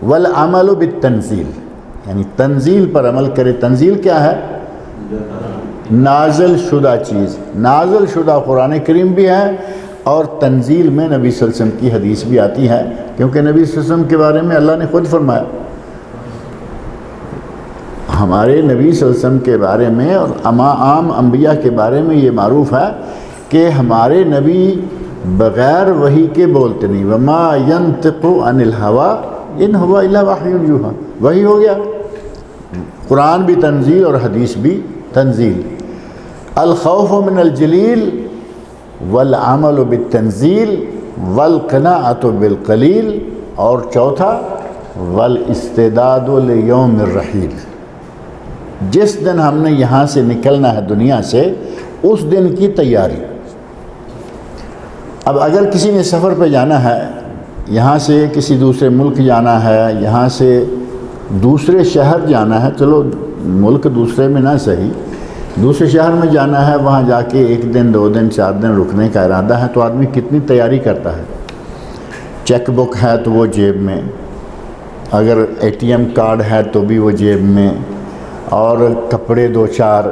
والعمل بالتنزیل، یعنی تنزیل پر عمل کرے۔ تنزیل کیا ہے؟ نازل شدہ چیز، نازل شدہ قرآن کریم بھی ہے، اور تنزیل میں نبی صلی اللہ علیہ وسلم کی حدیث بھی آتی ہے، کیونکہ نبی صلی اللہ علیہ وسلم کے بارے میں اللہ نے خود فرمایا، ہمارے نبی صلی اللہ علیہ وسلم کے بارے میں اور عام انبیاء کے بارے میں یہ معروف ہے کہ ہمارے نبی بغیر وحی کے بولتے نہیں، وما ينطق عن الهوى ان هو الا وحی یوحی، وحی ہو گیا، قرآن بھی تنزیل اور حدیث بھی تنزیل۔ الخوف من الجلیل والعمل بالتنزیل والقناعت بالقلیل، اور چوتھا والاستعداد لیوم الرحیل، جس دن ہم نے یہاں سے نکلنا ہے دنیا سے اس دن کی تیاری۔ اب اگر کسی نے سفر پہ جانا ہے، یہاں سے کسی دوسرے ملک جانا ہے، یہاں سے دوسرے شہر جانا ہے، چلو ملک دوسرے میں نہ صحیح، دوسرے شہر میں جانا ہے، وہاں جا کے 1 دن 2 دن 4 دن رکنے کا ارادہ ہے، تو آدمی کتنی تیاری کرتا ہے۔ چیک بک ہے تو وہ جیب میں، اگر ATM کارڈ ہے تو بھی وہ جیب میں، اور کپڑے 2-4،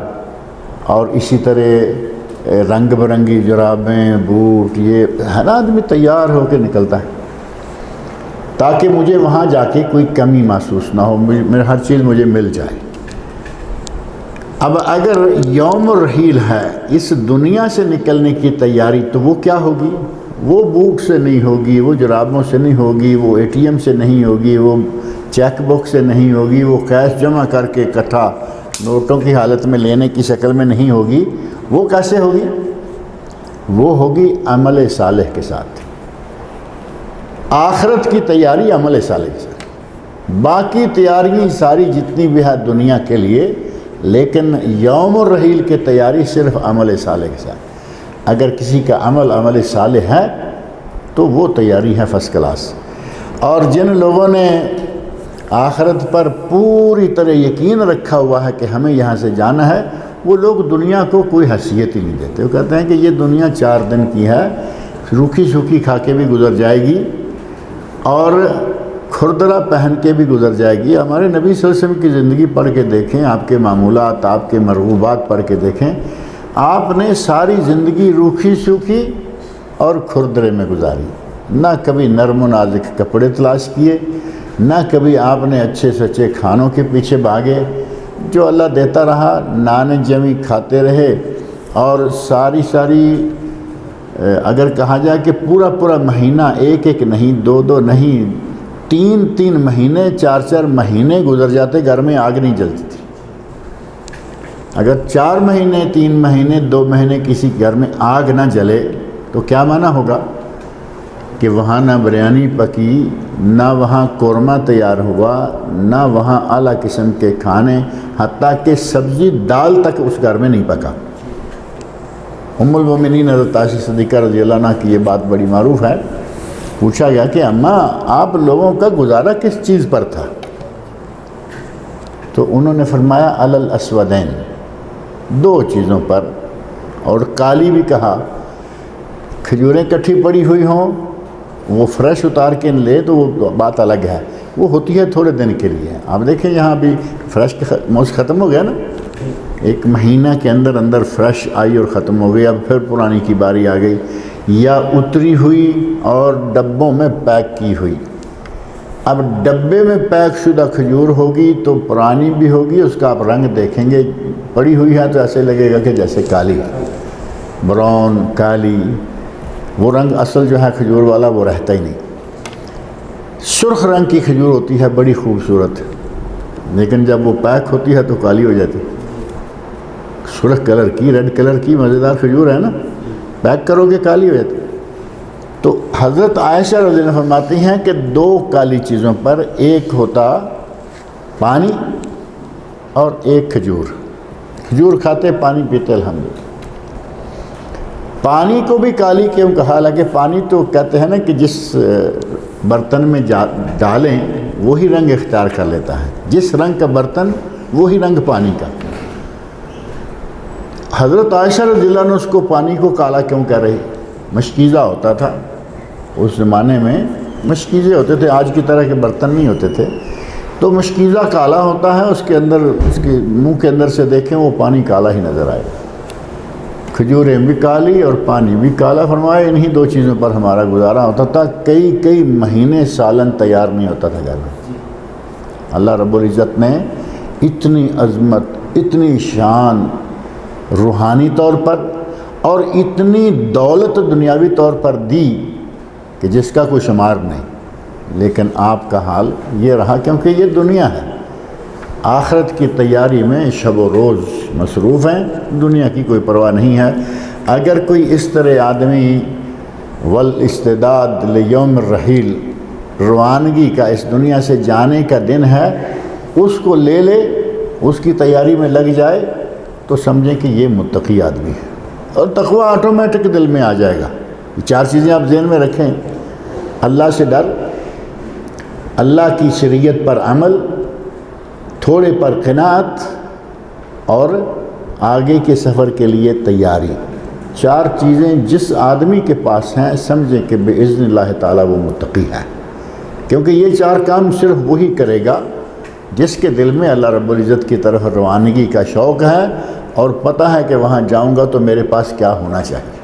اور اسی طرح رنگ برنگی جرابیں، بوٹ، یہ ہر آدمی تیار ہو کے نکلتا ہے تاکہ مجھے وہاں جا کے کوئی کمی محسوس نہ ہو، ہر چیز مجھے مل جائے۔ اب اگر یوم الرحیل ہے، اس دنیا سے نکلنے کی تیاری، تو وہ کیا ہوگی؟ وہ بوٹ سے نہیں ہوگی، وہ جرابوں سے نہیں ہوگی، وہ ATM سے نہیں ہوگی، وہ چیک بک سے نہیں ہوگی، وہ کیش جمع کر کے اکٹھا نوٹوں کی حالت میں لینے کی شکل میں نہیں ہوگی۔ وہ کیسے ہوگی؟ وہ ہوگی عمل صالح کے ساتھ، آخرت کی تیاری عمل صالح کے ساتھ۔ باقی تیاری ساری جتنی بھی ہے دنیا کے لیے، لیکن یوم الرحیل کی تیاری صرف عمل صالح کے ساتھ۔ اگر کسی کا عمل صالح ہے تو وہ تیاری ہے فرسٹ کلاس۔ اور جن لوگوں نے آخرت پر پوری طرح یقین رکھا ہوا ہے کہ ہمیں یہاں سے جانا ہے، وہ لوگ دنیا کو کوئی حیثیت ہی نہیں دیتے۔ وہ کہتے ہیں کہ یہ دنیا 4 دن کی ہے، روکھی سوکھی کھا کے بھی گزر جائے گی اور کھردرا پہن کے بھی گزر جائے گی۔ ہمارے نبی صلی اللہ علیہ وسلم کی زندگی پڑھ کے دیکھیں، آپ کے معمولات، آپ کے مرغوبات پڑھ کے دیکھیں، آپ نے ساری زندگی روکھی سوکھی اور کھردرے میں گزاری، نہ کبھی نرم و نازک کپڑے تلاش کیے، نہ کبھی آپ نے اچھے سے اچھے کھانوں کے پیچھے بھاگے، جو اللہ دیتا رہا نان جمی کھاتے رہے، اور ساری اگر کہا جائے کہ پورا مہینہ، 1 نہیں، 2 نہیں، 3 مہینے، 4 مہینے گزر جاتے، گھر میں آگ نہیں جلتی تھی۔ اگر 4 مہینے، 3 مہینے، 2 مہینے کسی گھر میں آگ نہ جلے تو کیا معنی ہوگا کہ وہاں نہ بریانی پکی، نہ وہاں قورمہ تیار ہوا، نہ وہاں اعلیٰ قسم کے کھانے، حتیٰ کہ سبزی دال تک اس گھر میں نہیں پکا۔ ام المومنین حضرت عائشہ صدیقہ رضی اللہ عنہ کی یہ بات بڑی معروف ہے۔ پوچھا گیا کہ اماں آپ لوگوں کا گزارا کس چیز پر تھا؟ تو انہوں نے فرمایا علی الاسودین، 2 چیزوں پر، اور کالی بھی کہا۔ کھجوریں کٹھی پڑی ہوئی ہوں، وہ فریش اتار کے لے تو وہ بات الگ ہے، وہ ہوتی ہے تھوڑے دن کے لیے۔ آپ دیکھیں یہاں بھی فریش کا موسم ختم ہو گیا نا، 1 مہینہ کے اندر فریش آئی اور ختم ہو گئی، اب پھر پرانی کی باری آ گئی، یا اتری ہوئی اور ڈبوں میں پیک کی ہوئی۔ اب ڈبے میں پیک شدہ کھجور ہوگی تو پرانی بھی ہوگی، اس کا آپ رنگ دیکھیں گے، پڑی ہوئی ہے تو ایسے لگے گا کہ جیسے کالی، براؤن کالی، وہ رنگ اصل جو ہے کھجور والا وہ رہتا ہی نہیں۔ سرخ رنگ کی کھجور ہوتی ہے بڑی خوبصورت، لیکن جب وہ پیک ہوتی ہے تو کالی ہو جاتی۔ سرخ کلر کی، ریڈ کلر کی مزیدار کھجور ہے نا، پیک کرو گے کالی ہو جاتی۔ تو حضرت عائشہ رضی اللہ عنہا فرماتی ہیں کہ دو کالی چیزوں پر، ایک ہوتا پانی اور ایک کھجور۔ کھجور کھاتے پانی پیتے الحمدللہ۔ پانی کو بھی کالی کیوں کہا؟ حالانکہ پانی تو کہتے ہیں نا کہ جس برتن میں ڈالیں وہی رنگ اختیار کر لیتا ہے، جس رنگ کا برتن وہی رنگ پانی کا۔ حضرت عائشہ رضی اللہ عنہ اس کو پانی کو کالا کیوں کہہ رہی؟ مشکیزہ ہوتا تھا اس زمانے میں، مشکیزے ہوتے تھے، آج کی طرح کے برتن نہیں ہوتے تھے، تو مشکیزہ کالا ہوتا ہے، اس کے اندر، اس کے منہ کے اندر سے دیکھیں وہ پانی کالا ہی نظر آئے۔ کھجوریں بھی کالی اور پانی بھی کالا، فرمایا انہی دو چیزوں پر ہمارا گزارا ہوتا تھا، کئی مہینے سالن تیار نہیں ہوتا تھا گھر میں۔ اللہ رب العزت نے اتنی عظمت، اتنی شان روحانی طور پر اور اتنی دولت دنیاوی طور پر دی کہ جس کا کوئی شمار نہیں، لیکن آپ کا حال یہ رہا کیونکہ یہ دنیا ہے، آخرت کی تیاری میں شب و روز مصروف ہیں، دنیا کی کوئی پرواہ نہیں ہے۔ اگر کوئی اس طرح آدمی والاستعداد لیوم الرحیل، روانگی کا، اس دنیا سے جانے کا دن ہے، اس کو لے لے، اس کی تیاری میں لگ جائے تو سمجھیں کہ یہ متقی آدمی ہے، اور تقوی آٹومیٹک دل میں آ جائے گا۔ یہ چار چیزیں آپ ذہن میں رکھیں: اللہ سے ڈر، اللہ کی شریعت پر عمل، تھوڑے پر قناعت، اور آگے کے سفر کے لیے تیاری۔ چار چیزیں جس آدمی کے پاس ہیں سمجھیں کہ بإذن اللہ تعالیٰ وہ متقی ہے، کیونکہ یہ چار کام صرف وہی کرے گا جس کے دل میں اللہ رب العزت کی طرف روانگی کا شوق ہے اور پتہ ہے کہ وہاں جاؤں گا تو میرے پاس کیا ہونا چاہیے۔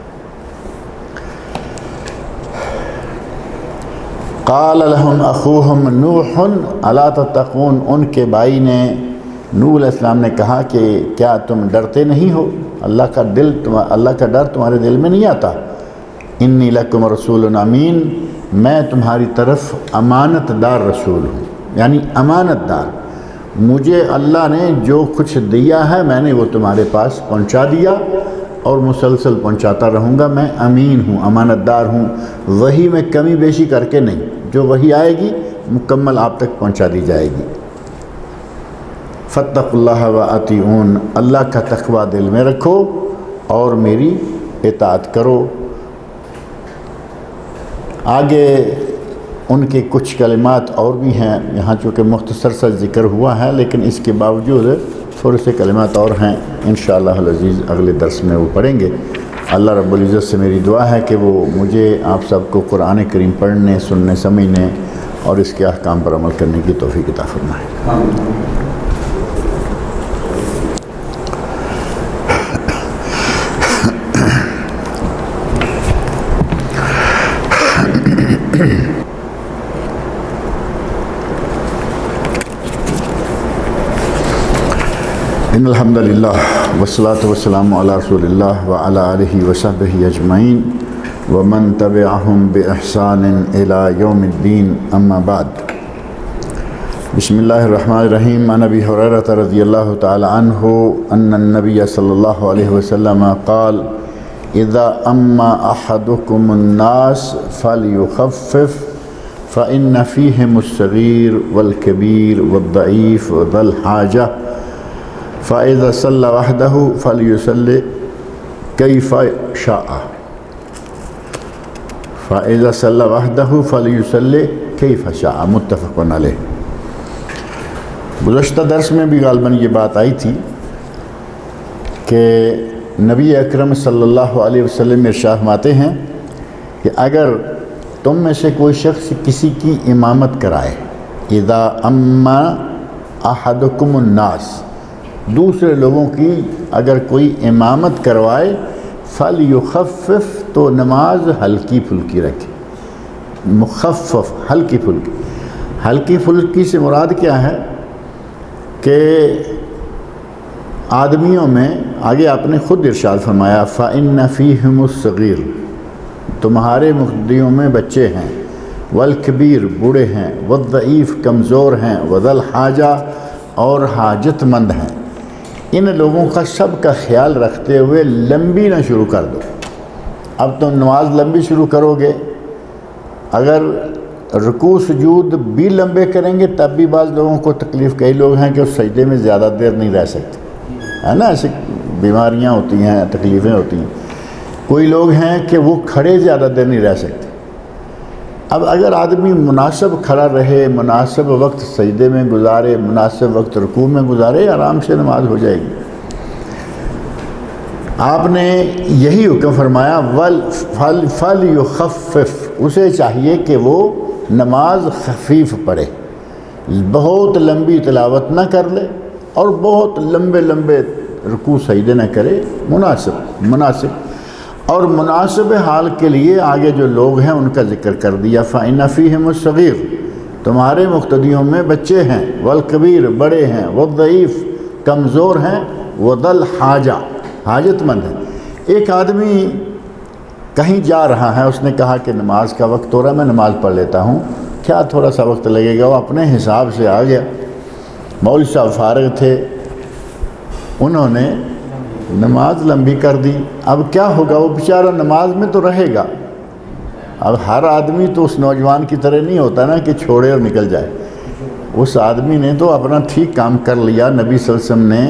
قال لهم اخوهم نوح الا تتقون، ان کے بھائی نے، نوح علیہ السلام نے کہا کہ کیا تم ڈرتے نہیں ہو؟ اللہ کا ڈر تمہارے دل میں نہیں آتا؟ انی لکم رسول امین، میں تمہاری طرف امانت دار رسول ہوں، یعنی امانت دار، مجھے اللہ نے جو کچھ دیا ہے میں نے وہ تمہارے پاس پہنچا دیا اور مسلسل پہنچاتا رہوں گا۔ میں امین ہوں، امانت دار ہوں، وحی میں کمی بیشی کر کے نہیں، جو وحی آئے گی مکمل آپ تک پہنچا دی جائے گی۔ فاتقوا اللہ واطیعون، اللہ کا تقوی دل میں رکھو اور میری اطاعت کرو۔ آگے ان کے کچھ کلمات اور بھی ہیں، یہاں چونکہ مختصر سا ذکر ہوا ہے لیکن اس کے باوجود تھوڑے سے کلمات اور ہیں، انشاءاللہ العزیز اگلے درس میں وہ پڑھیں گے۔ اللہ رب العزت سے میری دعا ہے کہ وہ مجھے آپ سب کو قرآن کریم پڑھنے، سننے، سمجھنے اور اس کے احکام پر عمل کرنے کی توفیق عطا فرمائے۔ ان الحمد للہ والصلاة والسلام علی رسول اللہ وعلی آلہ وصحبہ اجمعین ومن تبعہم بإحسان الی یوم الدین، اما بعد۔ بسم اللہ الرحمن الرحیم۔ عن ابی ہریرہ رضی اللہ تعالی عنہ ان النبی صلی اللہ علیہ وسلم قال اذا اما احدکم الناس فلیخفف فإن فیہم الصغیر والکبیر والضعیف وذا الحاجہ فَإِذَا صَلَّى وَحْدَهُ فَلْيُصَلِّ كَيْفَ شَاءَ فَإِذَا صَلَّى وَحْدَهُ فَلْيُصَلِّ كَيْفَ شَاءَ، متفق علیہ۔ گزشتہ درس میں بھی غالباً یہ بات آئی تھی کہ نبی اکرم صلی اللہ علیہ وسلم ارشاد فرماتے ہیں کہ اگر تم میں سے کوئی شخص کسی کی امامت کرائے، اذا اما احدکم الناس، دوسرے لوگوں کی اگر کوئی امامت کروائے، فَلْيُخَفِّفْ، تو نماز ہلکی پھلکی رکھے۔ مخفف، ہلکی پھلکی۔ ہلکی پھلکی سے مراد کیا ہے کہ آدمیوں میں آگے آپ نے خود ارشاد فرمایا فَإِنَّ فِيهِمُ الصَّغِيرَ، تمہارے مقتدیوں میں بچے ہیں، والکبیر بوڑھے ہیں، والضعیف کمزور ہیں، وذا الحاجہ اور حاجت مند ہیں۔ ان لوگوں کا سب کا خیال رکھتے ہوئے لمبی نہ شروع کر دو۔ اب تم نماز لمبی شروع کرو گے، اگر رکوع سجود بھی لمبے کریں گے تب بھی بعض لوگوں کو تکلیف، کئی لوگ ہیں کہ اس سجدے میں زیادہ دیر نہیں رہ سکتے، ہے نا، ایسی بیماریاں ہوتی ہیں، تکلیفیں ہوتی ہیں۔ کوئی لوگ ہیں کہ وہ کھڑے زیادہ دیر نہیں رہ سکتے۔ اب اگر آدمی مناسب کھڑا رہے، مناسب وقت سجدے میں گزارے، مناسب وقت رکوع میں گزارے، آرام سے نماز ہو جائے گی۔ آپ نے یہی حکم فرمایا فَلْيُخَفِّفْ، اسے چاہیے کہ وہ نماز خفیف پڑھے، بہت لمبی تلاوت نہ کر لے اور بہت لمبے لمبے رکوع سجدے نہ کرے، مناسب اور مناسب حال کے لیے آگے جو لوگ ہیں ان کا ذکر کر دیا۔ فَإِنَّ فِيهِمُ الصَّغِيرَ، تمہارے مقتدیوں میں بچے ہیں، والکبیر بڑے ہیں، والضعیف کمزور ہیں، وذا الحاجہ حاجت مند ہے۔ ایک آدمی کہیں جا رہا ہے، اس نے کہا کہ نماز کا وقت ہو رہا ہے، میں نماز پڑھ لیتا ہوں، کیا تھوڑا سا وقت لگے گا، وہ اپنے حساب سے آ گیا۔ مولوی صاحب فارغ تھے، انہوں نے نماز لمبی کر دی۔ اب کیا ہوگا، وہ بیچارہ نماز میں تو رہے گا۔ اب ہر آدمی تو اس نوجوان کی طرح نہیں ہوتا نا کہ چھوڑے اور نکل جائے۔ اس آدمی نے تو اپنا ٹھیک کام کر لیا۔ نبی صلی اللہ علیہ وسلم نے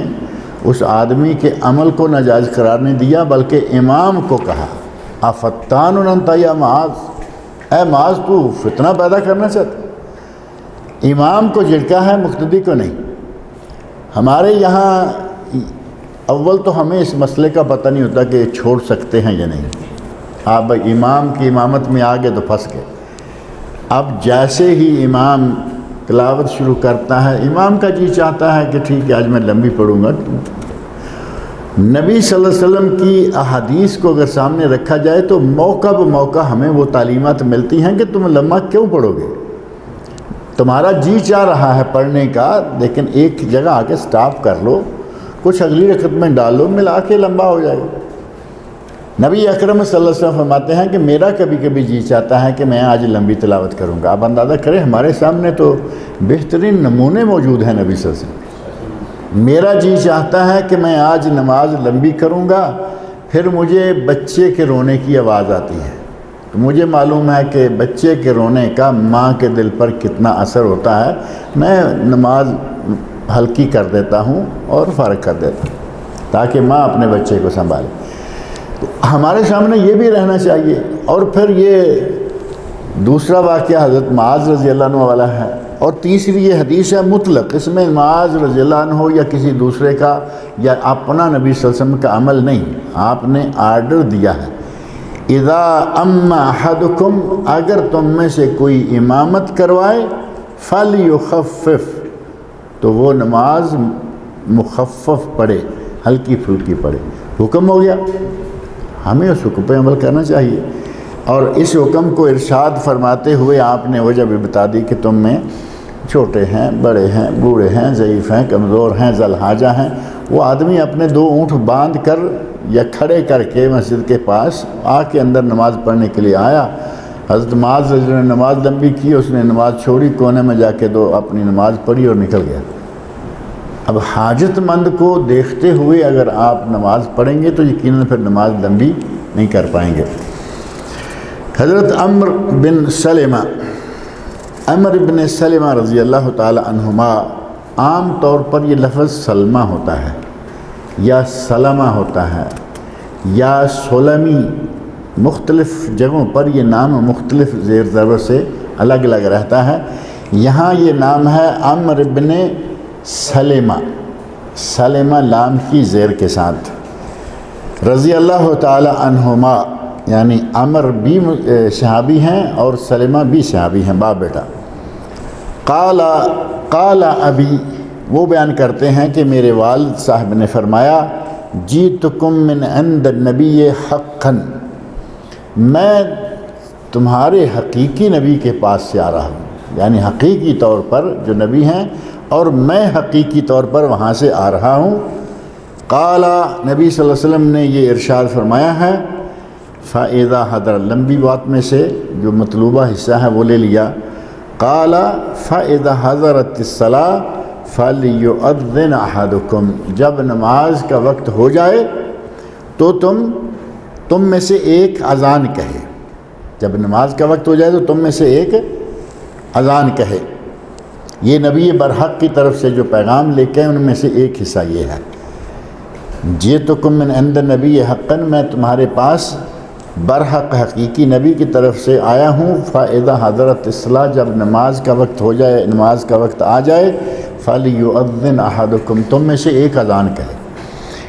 اس آدمی کے عمل کو ناجائز قرار نہیں دیا، بلکہ امام کو کہا افتان انت یا معاذ، اے معاذ تو فتنہ پیدا کرنا چاہتا۔ امام کو جھڑکا ہے، مقتدی کو نہیں۔ ہمارے یہاں اول تو ہمیں اس مسئلے کا پتہ نہیں ہوتا کہ چھوڑ سکتے ہیں یا نہیں۔ آپ امام کی امامت میں آگے تو پھنس گئے۔ اب جیسے ہی امام تلاوت شروع کرتا ہے، امام کا جی چاہتا ہے کہ ٹھیک ہے آج میں لمبی پڑھوں گا۔ نبی صلی اللہ علیہ وسلم کی احادیث کو اگر سامنے رکھا جائے تو موقع بموقع ہمیں وہ تعلیمات ملتی ہیں کہ تم لمبا کیوں پڑھو گے، تمہارا جی چاہ رہا ہے پڑھنے کا، لیکن ایک جگہ آ کے سٹاپ کر لو، کچھ اگلی رکعت میں ڈالو، ملا کے لمبا ہو جائے گا۔ نبی اکرم صلی اللہ علیہ وسلم فرماتے ہیں کہ میرا کبھی کبھی جی چاہتا ہے کہ میں آج لمبی تلاوت کروں گا۔ آپ اندازہ کریں، ہمارے سامنے تو بہترین نمونے موجود ہیں نبی صلی اللہ علیہ وسلم۔ میرا جی چاہتا ہے کہ میں آج نماز لمبی کروں گا، پھر مجھے بچے کے رونے کی آواز آتی ہے، تو مجھے معلوم ہے کہ بچے کے رونے کا ماں کے دل پر کتنا اثر ہوتا ہے، میں نماز ہلکی کر دیتا ہوں اور فارغ کر دیتا ہوں تاکہ ماں اپنے بچے کو سنبھالے۔ ہمارے سامنے یہ بھی رہنا چاہیے۔ اور پھر یہ دوسرا واقعہ حضرت معاذ رضی اللہ عنہ والا ہے، اور تیسری یہ حدیث ہے مطلق، اس میں معاذ رضی اللہ عنہ ہو یا کسی دوسرے کا یا اپنا نبی صلی اللہ علیہ وسلم کا عمل نہیں، آپ نے آرڈر دیا ہے اذا اما احدکم، اگر تم میں سے کوئی امامت کروائے فلیخفف، تو وہ نماز مخفف پڑھے، ہلکی پھلکی پڑھے۔ حکم ہو گیا، ہمیں اس حکم پہ عمل کرنا چاہیے۔ اور اس حکم کو ارشاد فرماتے ہوئے آپ نے وجہ بھی بتا دی کہ تم میں چھوٹے ہیں، بڑے ہیں، بوڑھے ہیں، ضعیف ہیں، کمزور ہیں، ذی الحاجہ ہیں۔ وہ آدمی اپنے دو اونٹ باندھ کر یا کھڑے کر کے مسجد کے پاس آ کے اندر نماز پڑھنے کے لیے آیا۔ حضرت معاذ نے نماز لمبی کی، اس نے نماز چھوڑی، کونے میں جا کے اپنی نماز پڑھی اور نکل گیا۔ اب حاجت مند کو دیکھتے ہوئے اگر آپ نماز پڑھیں گے تو یقیناً پھر نماز لمبی نہیں کر پائیں گے۔ حضرت عمر بن سلمہ رضی اللہ تعالی عنہما، عام طور پر یہ لفظ سلمہ ہوتا ہے یا سلمہ ہوتا ہے یا سلمی، مختلف جگہوں پر یہ نام مختلف زیر ضرب سے الگ الگ رہتا ہے۔ یہاں یہ نام ہے عمر بن سلمہ، سلمہ لام کی زیر کے ساتھ، رضی اللہ تعالی عنہما، یعنی عمر بھی صحابی ہیں اور سلمہ بھی صحابی ہیں، باپ بیٹا۔ قال ابی، وہ بیان کرتے ہیں کہ میرے والد صاحب نے فرمایا جیتکم من عند النبی حقا، میں تمہارے حقیقی نبی کے پاس سے آ رہا ہوں، یعنی حقیقی طور پر جو نبی ہیں، اور میں حقیقی طور پر وہاں سے آ رہا ہوں۔ قال، نبی صلی اللہ علیہ وسلم نے یہ ارشاد فرمایا ہے، فَإِذَا حَضَرَ، لمبی بات میں سے جو مطلوبہ حصہ ہے وہ لے لیا۔ قال فَإِذَا حَضَرَتِ الصَّلَاةُ فَلْيُؤَذِّنْ أَحَدُكُمْ، جب نماز کا وقت ہو جائے تو تم میں سے ایک اذان کہے۔ جب نماز کا وقت ہو جائے تو تم میں سے ایک اذان کہے۔ یہ نبی برحق کی طرف سے جو پیغام لے کے ان میں سے ایک حصہ یہ ہے، جئتکم من عند نبی حقا، میں تمہارے پاس برحق حقیقی نبی کی طرف سے آیا ہوں۔ فَإِذَا حَضَرَتِ الصَّلَاةُ، جب نماز کا وقت ہو جائے، نماز کا وقت آ جائے، فَلْيُؤَذِّنْ أَحَدُكُمْ، تم میں سے ایک اذان کہے۔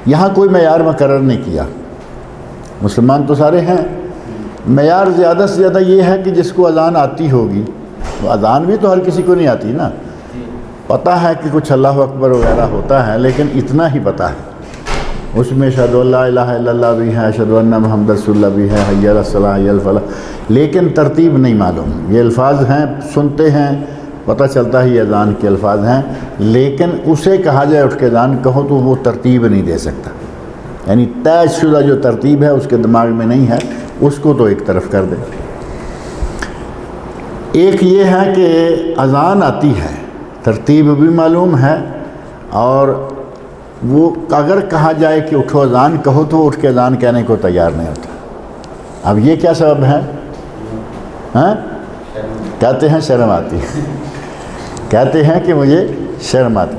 یہاں کوئی معیار مقرر نہیں کیا، مسلمان تو سارے ہیں، معیار زیادہ سے زیادہ یہ ہے کہ جس کو اذان آتی ہوگی، تو اذان بھی تو ہر کسی کو نہیں آتی نا، پتہ ہے کہ کچھ اللہ اکبر وغیرہ ہوتا ہے، لیکن اتنا ہی پتہ ہے، اس میں اشہدو ان لا الہ الا اللہ بھی ہے، اشہدو ان محمد رسول اللہ بھی ہے، حی علی الصلاۃ حی علی الفلاح، لیکن ترتیب نہیں معلوم۔ یہ الفاظ ہیں، سنتے ہیں، پتہ چلتا ہے یہ اذان کے الفاظ ہیں، لیکن اسے کہا جائے اٹھ کے اذان کہو تو وہ ترتیب نہیں دے سکتا، یعنی طے شدہ جو ترتیب ہے اس کے دماغ میں نہیں ہے، اس کو تو ایک طرف کر دے۔ ایک یہ ہے کہ اذان آتی ہے، ترتیب بھی معلوم ہے، اور وہ اگر کہا جائے کہ اٹھو اذان کہو تو اٹھ کے اذان کہنے کو تیار نہیں ہوتا۔ اب یہ کیا سبب ہے؟ کہتے ہیں شرم آتی ہے، کہتے ہیں کہ مجھے شرم آتی۔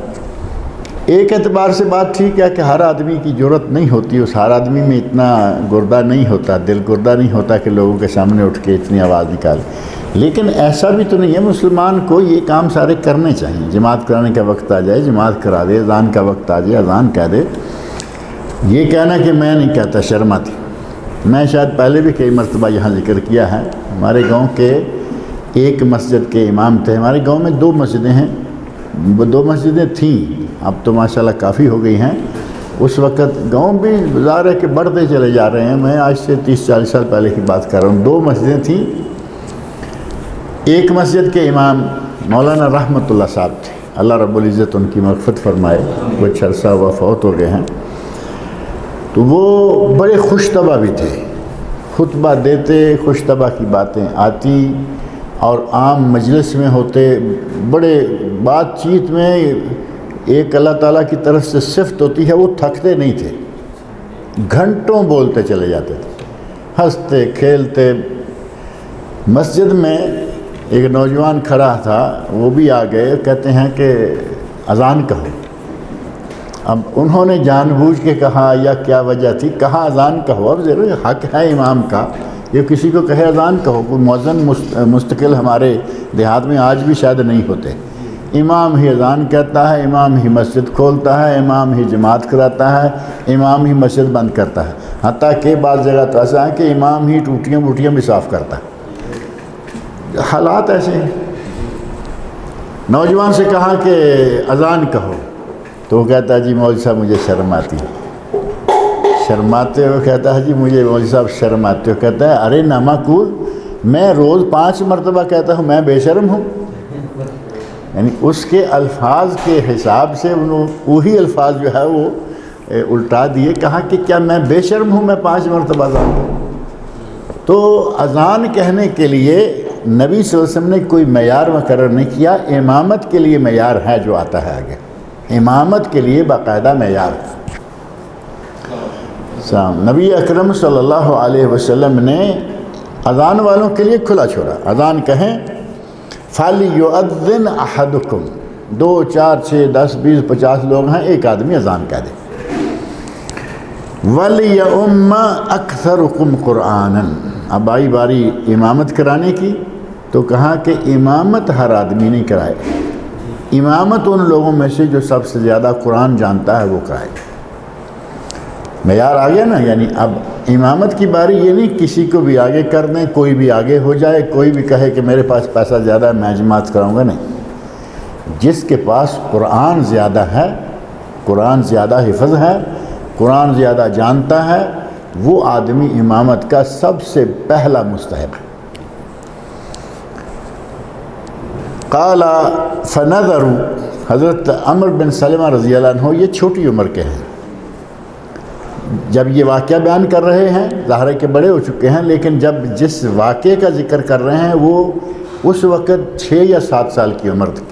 ایک اعتبار سے بات ٹھیک ہے کہ ہر آدمی کی جرت نہیں ہوتی، اس ہر آدمی میں اتنا گردہ نہیں ہوتا، دل گردہ نہیں ہوتا کہ لوگوں کے سامنے اٹھ کے اتنی آواز نکالے، لیکن ایسا بھی تو نہیں ہے، مسلمان کو یہ کام سارے کرنے چاہیے۔ جماعت کرانے کا وقت آ جائے جماعت کرا دے، اذان کا وقت آ جائے اذان کہہ دے۔ یہ کہنا کہ میں نہیں کہتا، شرم آتی۔ میں شاید پہلے بھی کئی مرتبہ یہاں ذکر کیا ہے، ہمارے گاؤں کے ایک مسجد کے امام تھے۔ ہمارے گاؤں میں 2 مسجدیں ہیں، 2 مسجدیں تھیں، اب تو ماشاءاللہ کافی ہو گئی ہیں۔ اس وقت گاؤں بھی ظاہر ہے کہ بڑھتے چلے جا رہے ہیں، میں آج سے 30-40 سال پہلے کی بات کر رہا ہوں۔ 2 مسجدیں تھیں، ایک مسجد کے امام مولانا رحمۃ اللہ صاحب تھے، اللہ رب العزت ان کی مغفرت فرمائے، کچھ عرصہ ہوا فوت ہو گئے ہیں۔ تو وہ بڑے خوش طبع بھی تھے، خطبہ دیتے، خوش طبع کی باتیں آتی، اور عام مجلس میں ہوتے، بڑے بات چیت میں ایک اللہ تعالیٰ کی طرف سے صفت ہوتی ہے، وہ تھکتے نہیں تھے، گھنٹوں بولتے چلے جاتے تھے، ہنستے کھیلتے۔ مسجد میں ایک نوجوان کھڑا تھا، وہ بھی آ گئے، کہتے ہیں کہ اذان کہو۔ اب انہوں نے جان بوجھ کے کہا یا کیا وجہ تھی، کہا اذان کہو۔ اب ضرور حق ہے امام کا، یہ کسی کو کہے اذان کہو، کوئی مؤذن مستقل ہمارے دیہات میں آج بھی شاید نہیں ہوتے۔ امام ہی اذان کہتا ہے، امام ہی مسجد کھولتا ہے، امام ہی جماعت کراتا ہے، امام ہی مسجد بند کرتا ہے، حتیٰ کہ بعض جگہ تو ایسا ہے کہ امام ہی ٹوٹیاں بوٹیاں بھی صاف کرتا ہے۔ حالات ایسے ہیں۔ نوجوان سے کہا کہ اذان کہو، تو وہ کہتا ہے جی مولوی صاحب مجھے شرم آتی ہے۔ شرماتے ہوئے کہتا ہے جی مجھے مولوی صاحب شرم آتے ہو۔ کہتا ہے ارے نامعقول، میں روز 5 مرتبہ کہتا ہوں، میں بے شرم ہوں؟ یعنی اس کے الفاظ کے حساب سے وہی الفاظ جو ہے وہ الٹا دیے، کہا کہ کیا میں بے شرم ہوں، میں 5 مرتبہ اذان کہوں؟ تو اذان کہنے کے لیے نبی صلی اللہ علیہ وسلم نے کوئی معیار مقرر نہیں کیا، امامت کے لیے معیار ہے جو آتا ہے آگے، امامت کے لیے باقاعدہ معیار ہے۔ نبی اکرم صلی اللہ علیہ وسلم نے اذان والوں کے لیے کھلا چھوڑا، اذان کہیں فَلْيُؤَذِّنْ أَحَدُكُمْ، 2 4 6 10 20 50 لوگ ہیں، ایک آدمی اذان کہہ دے۔ وَلْيَؤُمَّ أَكْثَرُكُمْ قُرْآنًا، اب آئی باری امامت کرانے کی، تو کہا کہ امامت ہر آدمی نہیں کرائے، امامت ان لوگوں میں سے جو سب سے زیادہ قرآن جانتا ہے وہ کرائے۔ معیار آ گیا نا، یعنی اب امامت کی باری یہ نہیں کسی کو بھی آگے کر دیں، کوئی بھی آگے ہو جائے، کوئی بھی کہے کہ میرے پاس پیسہ زیادہ ہے میں جماعت کراؤں گا، نہیں۔ جس کے پاس قرآن زیادہ ہے، قرآن زیادہ حفظ ہے، قرآن زیادہ جانتا ہے، وہ آدمی امامت کا سب سے پہلا مستحق ہے۔ قال فنظروا، حضرت عمر بن سلمہ رضی اللہ عنہ یہ چھوٹی عمر کے ہیں، جب یہ واقعہ بیان کر رہے ہیں ظاہر ہے کہ بڑے ہو چکے ہیں، لیکن جب جس واقعے کا ذکر کر رہے ہیں وہ اس وقت 6 یا 7 سال کی عمر تھی،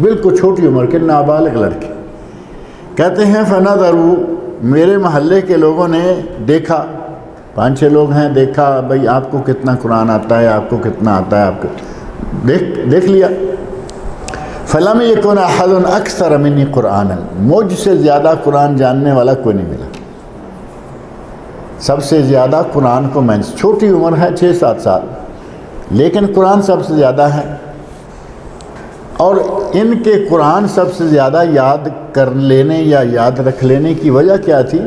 بالکل چھوٹی عمر کے نابالغ لڑکے۔ کہتے ہیں فنظروا، میرے محلے کے لوگوں نے دیکھا، 5-6 لوگ ہیں، دیکھا بھئی آپ کو کتنا قرآن آتا ہے، آپ کو کتنا آتا ہے، آپ کو دیکھ لیا۔ فلم یکن احد اکثر منی قرآنا، مجھ سے زیادہ قرآن جاننے والا کوئی نہیں ملا، سب سے زیادہ قرآن کو میں، چھوٹی عمر ہے 6-7 سال، لیکن قرآن سب سے زیادہ ہے، اور ان کے قرآن سب سے زیادہ یاد کر لینے یا یاد رکھ لینے کی وجہ کیا تھی؟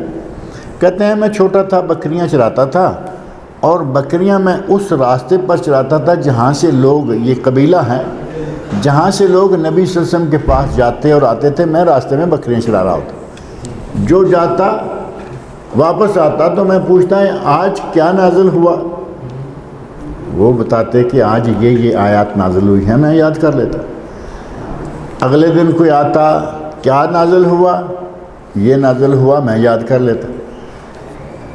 کہتے ہیں میں چھوٹا تھا، بکریاں چراتا تھا، اور بکریاں میں اس راستے پر چراتا تھا جہاں سے لوگ، یہ قبیلہ ہے جہاں سے لوگ نبی صلی اللہ علیہ وسلم کے پاس جاتے اور آتے تھے، میں راستے میں بکریاں چرا رہا ہوتا، جو جاتا واپس آتا تو میں پوچھتا ہے آج کیا نازل ہوا، وہ بتاتے کہ آج یہ آیات نازل ہوئی ہیں، میں یاد کر لیتا۔ اگلے دن کوئی آتا، کیا نازل ہوا، یہ نازل ہوا، میں یاد کر لیتا۔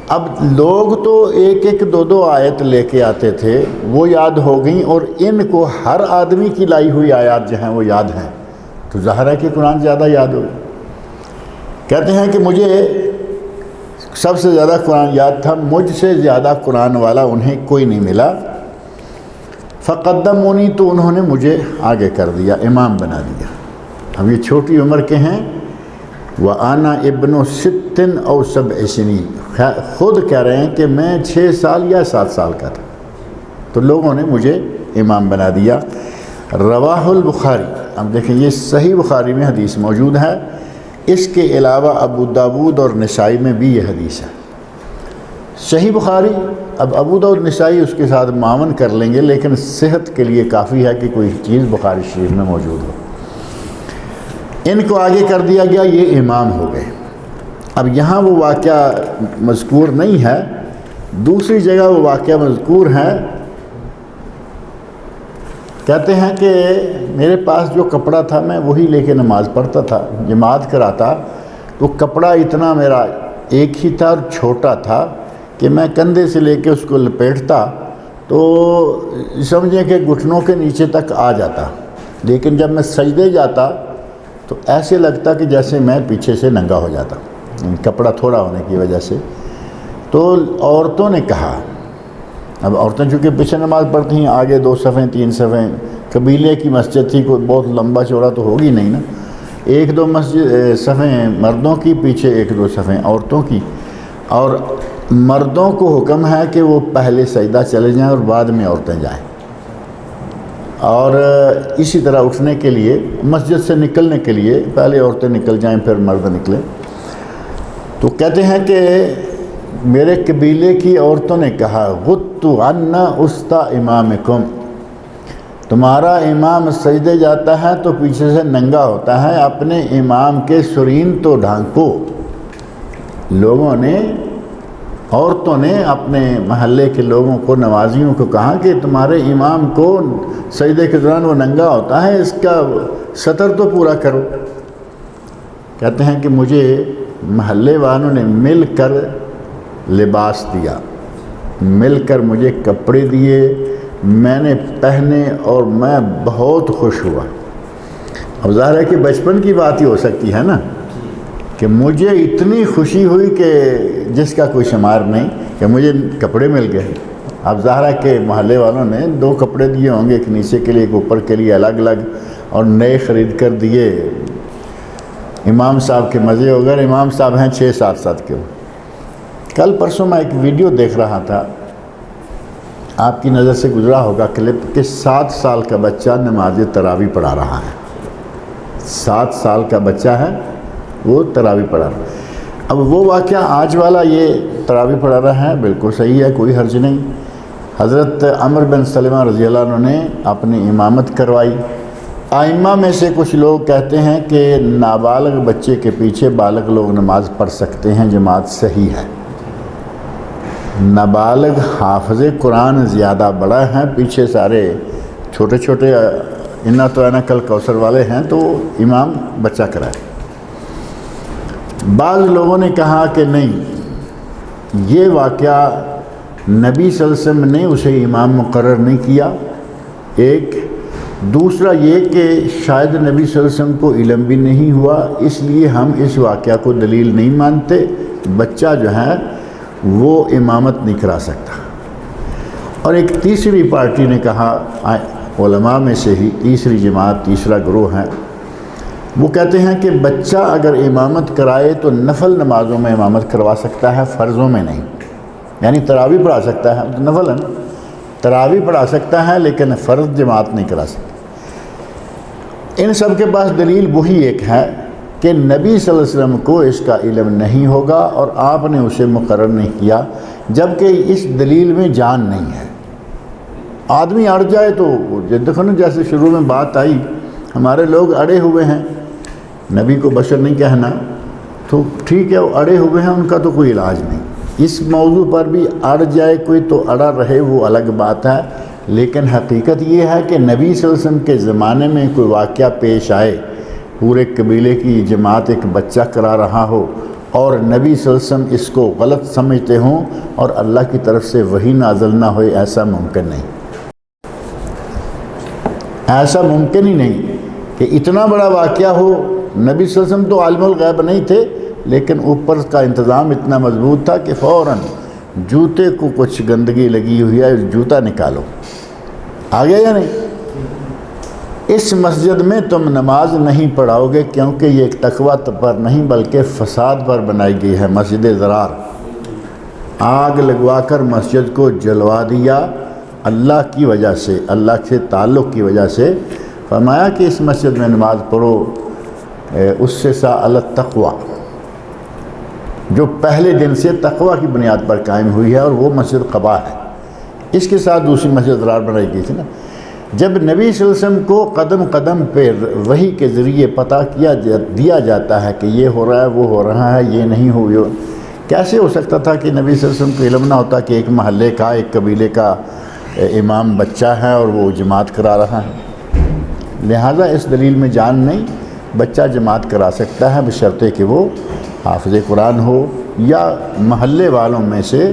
اب لوگ تو 1-2 آیت لے کے آتے تھے، وہ یاد ہو گئیں، اور ان کو ہر آدمی کی لائی ہوئی آیات جو ہیں وہ یاد ہیں، تو ظاہر ہے کہ قرآن زیادہ یاد ہوگی۔ کہتے ہیں کہ مجھے سب سے زیادہ قرآن یاد تھا، مجھ سے زیادہ قرآن والا انہیں کوئی نہیں ملا۔ فقدمونی، تو انہوں نے مجھے آگے کر دیا، امام بنا دیا۔ اب یہ چھوٹی عمر کے ہیں، وَأَنَا ابْنُ 6 أو 7 سنین، خود کہہ رہے ہیں کہ میں 6 سال یا 7 سال کا تھا، تو لوگوں نے مجھے امام بنا دیا۔ رواہ البخاری، اب دیکھیں یہ صحیح بخاری میں حدیث موجود ہے، اس کے علاوہ ابو داود اور نسائی میں بھی یہ حدیث ہے۔ صحیح بخاری، اب ابو داود نسائی اس کے ساتھ معاون کر لیں گے، لیکن صحت کے لیے کافی ہے کہ کوئی چیز بخاری شریف میں موجود ہو۔ ان کو آگے کر دیا گیا، یہ امام ہو گئے۔ اب یہاں وہ واقعہ مذکور نہیں ہے، دوسری جگہ وہ واقعہ مذکور ہے۔ کہتے ہیں کہ میرے پاس جو کپڑا تھا میں وہی لے کے نماز پڑھتا تھا، جماعت کراتا، تو کپڑا اتنا میرا ایک ہی تھا اور چھوٹا تھا کہ میں کندھے سے لے کے اس کو لپیٹتا تو سمجھیں کہ گھٹنوں کے نیچے تک آ جاتا، لیکن جب میں سجدے جاتا تو ایسے لگتا کہ جیسے میں پیچھے سے ننگا ہو جاتا، کپڑا تھوڑا ہونے کی وجہ سے۔ تو عورتوں نے کہا، اب عورتیں چونکہ پیچھے نماز پڑھتی ہیں، آگے 2 صفیں 3 صفیں، قبیلے کی مسجد تھی، کوئی بہت لمبا چوڑا تو ہوگی نہیں نا، 1-2 صفیں مردوں کی، پیچھے 1-2 صفیں عورتوں کی، اور مردوں کو حکم ہے کہ وہ پہلے سجدہ چلے جائیں اور بعد میں عورتیں جائیں، اور اسی طرح اٹھنے کے لیے، مسجد سے نکلنے کے لیے پہلے عورتیں نکل جائیں پھر مرد نکلیں۔ تو کہتے ہیں کہ میرے قبیلے کی عورتوں نے کہا غُطُّ عَنَّا اُسْتَ امامکم، تمہارا امام سجدے جاتا ہے تو پیچھے سے ننگا ہوتا ہے، اپنے امام کے سرین تو ڈھانکو۔ لوگوں نے، عورتوں نے اپنے محلے کے لوگوں کو، نمازیوں کو کہا کہ تمہارے امام کو سجدے کے دوران وہ ننگا ہوتا ہے، اس کا ستر تو پورا کرو۔ کہتے ہیں کہ مجھے محلے والوں نے مل کر لباس دیا، مل کر مجھے کپڑے دیے، میں نے پہنے اور میں بہت خوش ہوا۔ اب ظاہر ہے کہ بچپن کی بات ہی ہو سکتی ہے نا، کہ مجھے اتنی خوشی ہوئی کہ جس کا کوئی شمار نہیں، کہ مجھے کپڑے مل گئے۔ اب ظاہر ہے کہ محلے والوں نے 2 کپڑے دیے ہوں گے، ایک نیچے کے لیے ایک اوپر کے لیے الگ الگ، اور نئے خرید کر دیے۔ امام صاحب کے مزے ہو گئے، امام صاحب ہیں 6-7 سال کے۔ کل پرسوں میں ایک ویڈیو دیکھ رہا تھا، آپ کی نظر سے گزرا ہوگا کلپ، کہ 7 سال کا بچہ نماز تراویح پڑھا رہا ہے، 7 سال کا بچہ ہے وہ تراویح پڑھا رہا ہے۔ اب وہ واقعہ آج والا یہ تراویح پڑھا رہا ہے، بالکل صحیح ہے، کوئی حرج نہیں۔ حضرت عمر بن سلمہ رضی اللہ عنہ نے اپنی امامت کروائی۔ ائمہ میں سے کچھ لوگ کہتے ہیں کہ نابالغ بچے کے پیچھے بالغ لوگ نماز پڑھ سکتے ہیں، جماعت صحیح ہے۔ نابالغ حافظ قرآن زیادہ بڑا ہیں، پیچھے سارے چھوٹے چھوٹے انا تو انا کل کوثر والے ہیں تو امام بچہ کرائے۔ بعض لوگوں نے کہا کہ نہیں، یہ واقعہ نبی صلی اللہ علیہ وسلم نے اسے امام مقرر نہیں کیا، ایک دوسرا یہ کہ شاید نبی صلی اللہ علیہ وسلم کو علم بھی نہیں ہوا، اس لیے ہم اس واقعہ کو دلیل نہیں مانتے، بچہ جو ہے وہ امامت نہیں کرا سکتا۔ اور ایک تیسری پارٹی نے کہا، علماء میں سے ہی تیسری جماعت، تیسرا گروہ ہے، وہ کہتے ہیں کہ بچہ اگر امامت کرائے تو نفل نمازوں میں امامت کروا سکتا ہے، فرضوں میں نہیں، یعنی تراویح پڑھا سکتا ہے، نفل ہے نا، تراویح پڑھا سکتا ہے لیکن فرض جماعت نہیں کرا سکتا۔ ان سب کے پاس دلیل وہی ایک ہے کہ نبی صلی اللہ علیہ وسلم کو اس کا علم نہیں ہوگا اور آپ نے اسے مقرر نہیں کیا، جبکہ اس دلیل میں جان نہیں ہے۔ آدمی اڑ جائے تو دیکھو نا، جیسے شروع میں بات آئی، ہمارے لوگ اڑے ہوئے ہیں، نبی کو بشر نہیں کہنا تو ٹھیک ہے، وہ اڑے ہوئے ہیں، ان کا تو کوئی علاج نہیں۔ اس موضوع پر بھی اڑ جائے کوئی تو اڑا رہے، وہ الگ بات ہے، لیکن حقیقت یہ ہے کہ نبی صلی اللہ علیہ وسلم کے زمانے میں کوئی واقعہ پیش آئے، پورے قبیلے کی جماعت ایک بچہ کرا رہا ہو اور نبی صلی اللہ علیہ وسلم اس کو غلط سمجھتے ہوں اور اللہ کی طرف سے وحی نازل نہ ہوئے، ایسا ممکن نہیں، ایسا ممکن ہی نہیں کہ اتنا بڑا واقعہ ہو۔ نبی صلی اللہ علیہ وسلم تو عالم الغیب نہیں تھے، لیکن اوپر کا انتظام اتنا مضبوط تھا کہ فوراً جوتے کو کچھ گندگی لگی ہوئی ہے، جوتا نکالو، آ گیا یا نہیں؟ اس مسجد میں تم نماز نہیں پڑھاؤ گے کیونکہ یہ ایک تقویٰ پر نہیں بلکہ فساد پر بنائی گئی ہے۔ مسجد ضرار، آگ لگوا کر مسجد کو جلوا دیا اللہ کی وجہ سے، اللہ سے تعلق کی وجہ سے۔ فرمایا کہ اس مسجد میں نماز پڑھو، اس سے سا التقویٰ، جو پہلے دن سے تقویٰ کی بنیاد پر قائم ہوئی ہے، اور وہ مسجد قباء ہے۔ اس کے ساتھ دوسری مسجد ضرار بنائی گئی تھی نا۔ جب نبی صلی اللہ علیہ وسلم کو قدم قدم پہ وحی کے ذریعے پتہ دیا جاتا ہے کہ یہ ہو رہا ہے، وہ ہو رہا ہے، یہ نہیں ہو، کیسے ہو سکتا تھا کہ نبی صلی اللہ علیہ وسلم کو علم نہ ہوتا کہ ایک محلے کا، ایک قبیلے کا امام بچہ ہے اور وہ جماعت کرا رہا ہے؟ لہٰذا اس دلیل میں جان نہیں، بچہ جماعت کرا سکتا ہے بشرطے کہ وہ حافظ قرآن ہو یا محلے والوں میں سے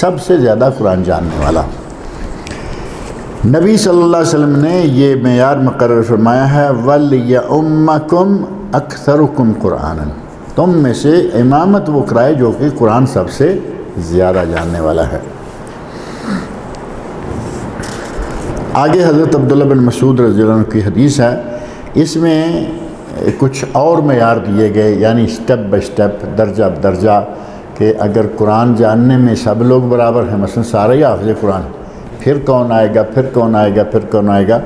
سب سے زیادہ قرآن جاننے والا۔ نبی صلی اللہ علیہ وسلم نے یہ معیار مقرر فرمایا ہے، وَلْيَؤُمَّكُمْ أَكْثَرُكُمْ قُرْآنًا، تم میں سے امامت وہ کرائے جو کہ قرآن سب سے زیادہ جاننے والا ہے۔ آگے حضرت عبداللہ بن مسعود رضی اللہ عنہ کی حدیث ہے، اس میں کچھ اور معیار دیے گئے، یعنی سٹیپ بائی سٹیپ، درجہ بدرجہ، کہ اگر قرآن جاننے میں سب لوگ برابر ہیں، مثلا سارے ہی حافظ قرآن، پھر کون آئے گا، پھر کون آئے گا، پھر کون آئے گا،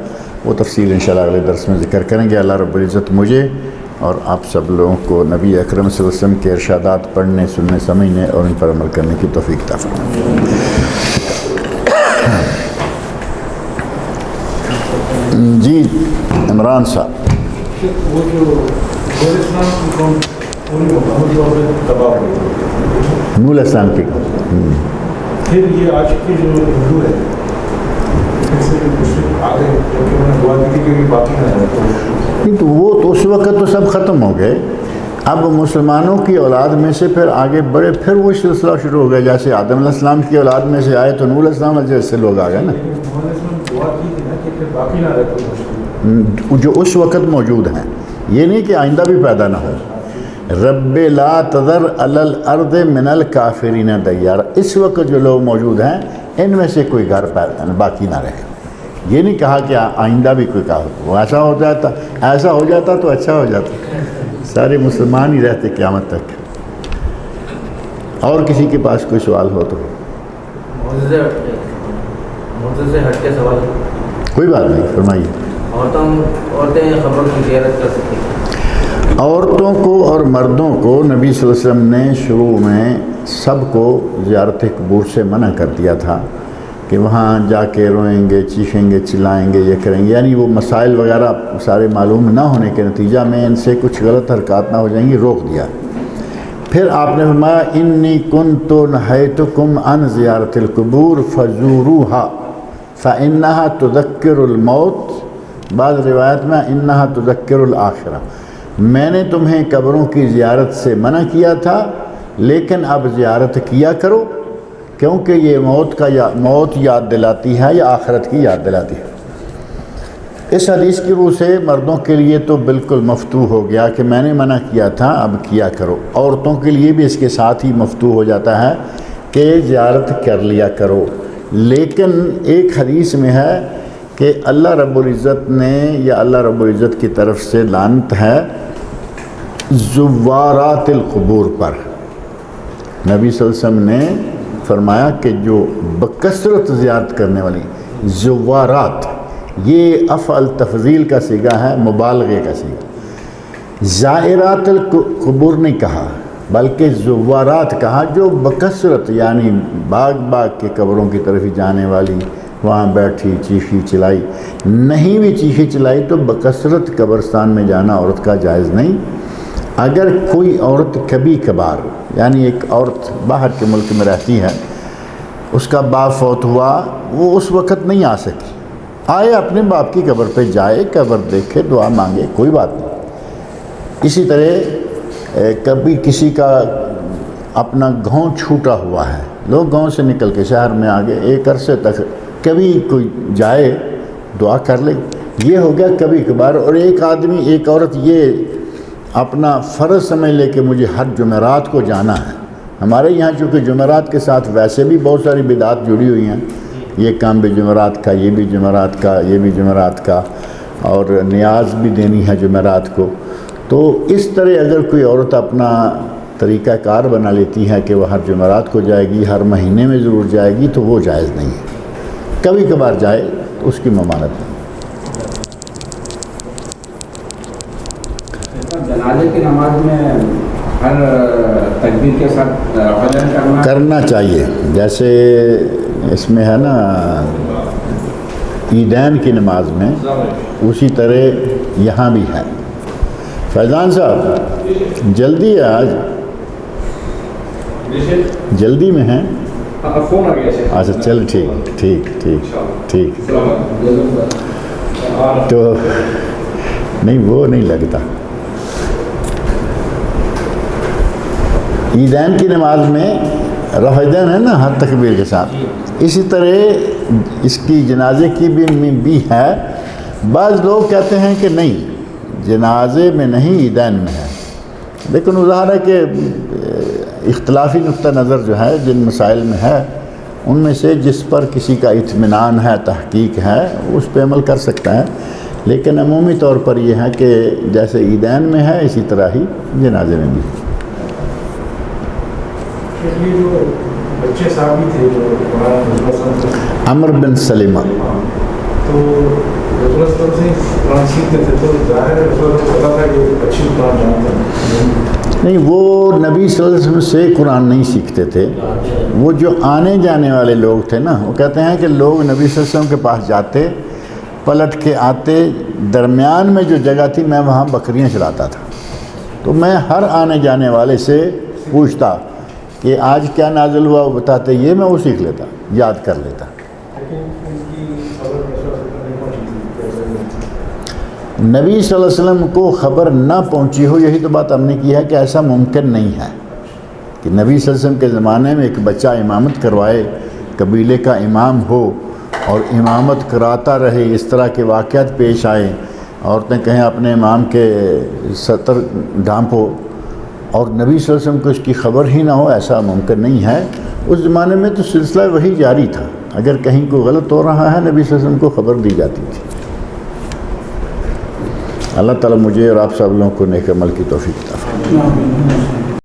وہ تفصیل انشاءاللہ اگلے درس میں ذکر کریں گے۔ اللہ رب العزت مجھے اور آپ سب لوگوں کو نبی اکرم صلی اللہ علیہ وسلم کے ارشادات پڑھنے، سننے، سمجھنے اور ان پر عمل کرنے کی توفیق عطا فرمائے۔ جی عمران صاحب، وہ جو اسلام کی قوم تباہ ہوئی، نور اسلام کی پھر یہ آج کے جو ہندو ہے ان سے آگے جبکہ انہوں نے دعا دی کہ باقی نہ ہے، تو وہ تو اس وقت تو سب ختم ہو گئے۔ اب مسلمانوں کی اولاد میں سے پھر آگے بڑھے، پھر وہ سلسلہ شروع ہو گیا، جیسے آدم علیہ السلام کی اولاد میں سے آئے تو نور علیہ السلام جیسے لوگ آ گئے نا، دعا کی تھی نا کہ پھر باقی نہ رہے جو اس وقت موجود ہیں، یہ نہیں کہ آئندہ بھی پیدا نہ ہو۔ رب لا تذر علی الارض من الکافرین دیارا، اس وقت جو لوگ موجود ہیں ان میں سے کوئی گھر باقی نہ رہے۔ یہ نہیں کہا کہ آئندہ بھی کوئی کافر، وہ ایسا ہو جاتا تو اچھا ہو جاتا، سارے مسلمان ہی رہتے قیامت تک۔ اور کسی کے پاس کوئی سوال ہو تو موضوع سے ہٹ کے سوال، کوئی بات نہیں، فرمائیے۔ عورتیں قبروں کی زیارت کر سکتی ہیں؟ عورتوں کو اور مردوں کو نبی صلی اللہ علیہ وسلم نے شروع میں سب کو زیارت قبور سے منع کر دیا تھا کہ وہاں جا کے روئیں گے، چیخیں گے، چلائیں گے، یہ کریں گے، یعنی وہ مسائل وغیرہ سارے معلوم نہ ہونے کے نتیجہ میں ان سے کچھ غلط حرکات نہ ہو جائیں گی، روک دیا۔ پھر آپ نے فرمایا انی کنت نہیتکم عن زیارت القبور فزوروها فانها تذکر الموت بعض روایت میں انہا تذکر الآخرہ، میں نے تمہیں قبروں کی زیارت سے منع کیا تھا لیکن اب زیارت کیا کرو، کیونکہ یہ موت یاد دلاتی ہے یا آخرت کی یاد دلاتی ہے۔ اس حدیث کی روح سے مردوں کے لیے تو بالکل مفتوح ہو گیا کہ میں نے منع کیا تھا اب کیا کرو، عورتوں کے لیے بھی اس کے ساتھ ہی مفتوح ہو جاتا ہے کہ زیارت کر لیا کرو۔ لیکن ایک حدیث میں ہے کہ اللہ رب العزت نے یا اللہ رب العزت کی طرف سے لعنت ہے زوارات القبور پر۔ نبی صلی اللہ علیہ وسلم نے فرمایا کہ جو بکثرت زیارت کرنے والی زوارات، یہ افعل تفضیل کا صیغہ ہے، مبالغے کا صیغہ۔ زائرات القبور نہیں کہا بلکہ زوارات کہا، جو بکثرت یعنی باغ کے قبروں کی طرف ہی جانے والی، وہاں بیٹھی چیخی چلائی، نہیں بھی چیخی چلائی تو بکثرت قبرستان میں جانا عورت کا جائز نہیں۔ اگر کوئی عورت کبھی کبھار، یعنی ایک عورت باہر کے ملک میں رہتی ہے، اس کا باپ فوت ہوا، وہ اس وقت نہیں آ سکی، آئے اپنے باپ کی قبر پہ جائے، قبر دیکھے، دعا مانگے، کوئی بات نہیں۔ اسی طرح کبھی کسی کا اپنا گاؤں چھوٹا ہوا ہے، لوگ گاؤں سے نکل کے شہر میں آ گئے، ایک عرصے تک کبھی کوئی جائے دعا کر لے، یہ ہو گیا کبھی کبھار۔ اور ایک آدمی، ایک عورت یہ اپنا فرض سمجھ لے کہ مجھے ہر جمعرات کو جانا ہے۔ ہمارے یہاں چونکہ جمعرات کے ساتھ ویسے بھی بہت ساری بدعات جڑی ہوئی ہیں، یہ کام بھی جمعرات کا، یہ بھی جمعرات کا، یہ بھی جمعرات کا، اور نیاز بھی دینی ہے جمعرات کو۔ تو اس طرح اگر کوئی عورت اپنا طریقہ کار بنا لیتی ہے کہ وہ ہر جمعرات کو جائے گی، ہر مہینے میں ضرور جائے گی، تو وہ جائز نہیں ہے۔ کبھی کبھار جائے تو اس کی ممانعت نہیں۔ جنازے کی نماز میں ہر تکبیر کے ساتھ رفع کرنا چاہیے، جیسے اس میں ہے نا عیدین کی نماز میں، اسی طرح یہاں بھی ہے۔ فیضان صاحب جلدی ہے، آج جلدی میں ہیں؟ اچھا چل ٹھیک تو نہیں، وہ نہیں لگتا۔ عیدین کی نماز میں رفع یدین ہے نا ہر تکبیر کے ساتھ، اسی طرح اس کی جنازے کی بھی ہے۔ بعض لوگ کہتے ہیں کہ نہیں، جنازے میں نہیں عیدین میں ہے، لیکن وہ ظاہر ہے کہ اختلافی نقطہ نظر جو ہے جن مسائل میں ہے، ان میں سے جس پر کسی کا اطمینان ہے، تحقیق ہے، اس پہ عمل کر سکتا ہے۔ لیکن عمومی طور پر یہ ہے کہ جیسے عیدین میں ہے اسی طرح ہی جنازے میں بھی۔ یہ جو بچے صحابی تھے جو عمر بن سلمہ، تو رسول اللہ صلی اللہ علیہ وسلم قرآن سیکھتے تھے، تو ظاہر ہے رسول اللہ کو پتا تھا کہ اچھی قرآن جانتے ہیں؟ نہیں، وہ نبی صلی اللہ علیہ وسلم سے قرآن نہیں سیکھتے تھے، وہ جو آنے جانے والے لوگ تھے نا، وہ کہتے ہیں کہ لوگ نبی صلی اللہ علیہ وسلم کے پاس جاتے، پلٹ کے آتے، درمیان میں جو جگہ تھی میں وہاں بکریاں چلاتا تھا، تو میں ہر آنے جانے والے سے پوچھتا کہ آج کیا نازل ہوا، وہ بتاتے، یہ میں وہ سیکھ لیتا، یاد کر لیتا۔ نبی صلی اللہ علیہ وسلم کو خبر نہ پہنچی ہو، یہی تو بات ہم نے کی ہے کہ ایسا ممکن نہیں ہے کہ نبی صلی اللہ علیہ وسلم کے زمانے میں ایک بچہ امامت کروائے، قبیلے کا امام ہو اور امامت کراتا رہے، اس طرح کے واقعات پیش آئے، عورتیں کہیں اپنے امام کے سطر ڈھانپو، اور نبی صلی اللہ علیہ وسلم کو اس کی خبر ہی نہ ہو، ایسا ممکن نہیں ہے۔ اس زمانے میں تو سلسلہ وہی جاری تھا، اگر کہیں کوئی غلط ہو رہا ہے نبی صلی اللہ علیہ وسلم کو خبر دی جاتی تھی۔ اللہ تعالیٰ مجھے اور آپ سب لوگوں کو نیک عمل کی توفیق عطا فرمائے۔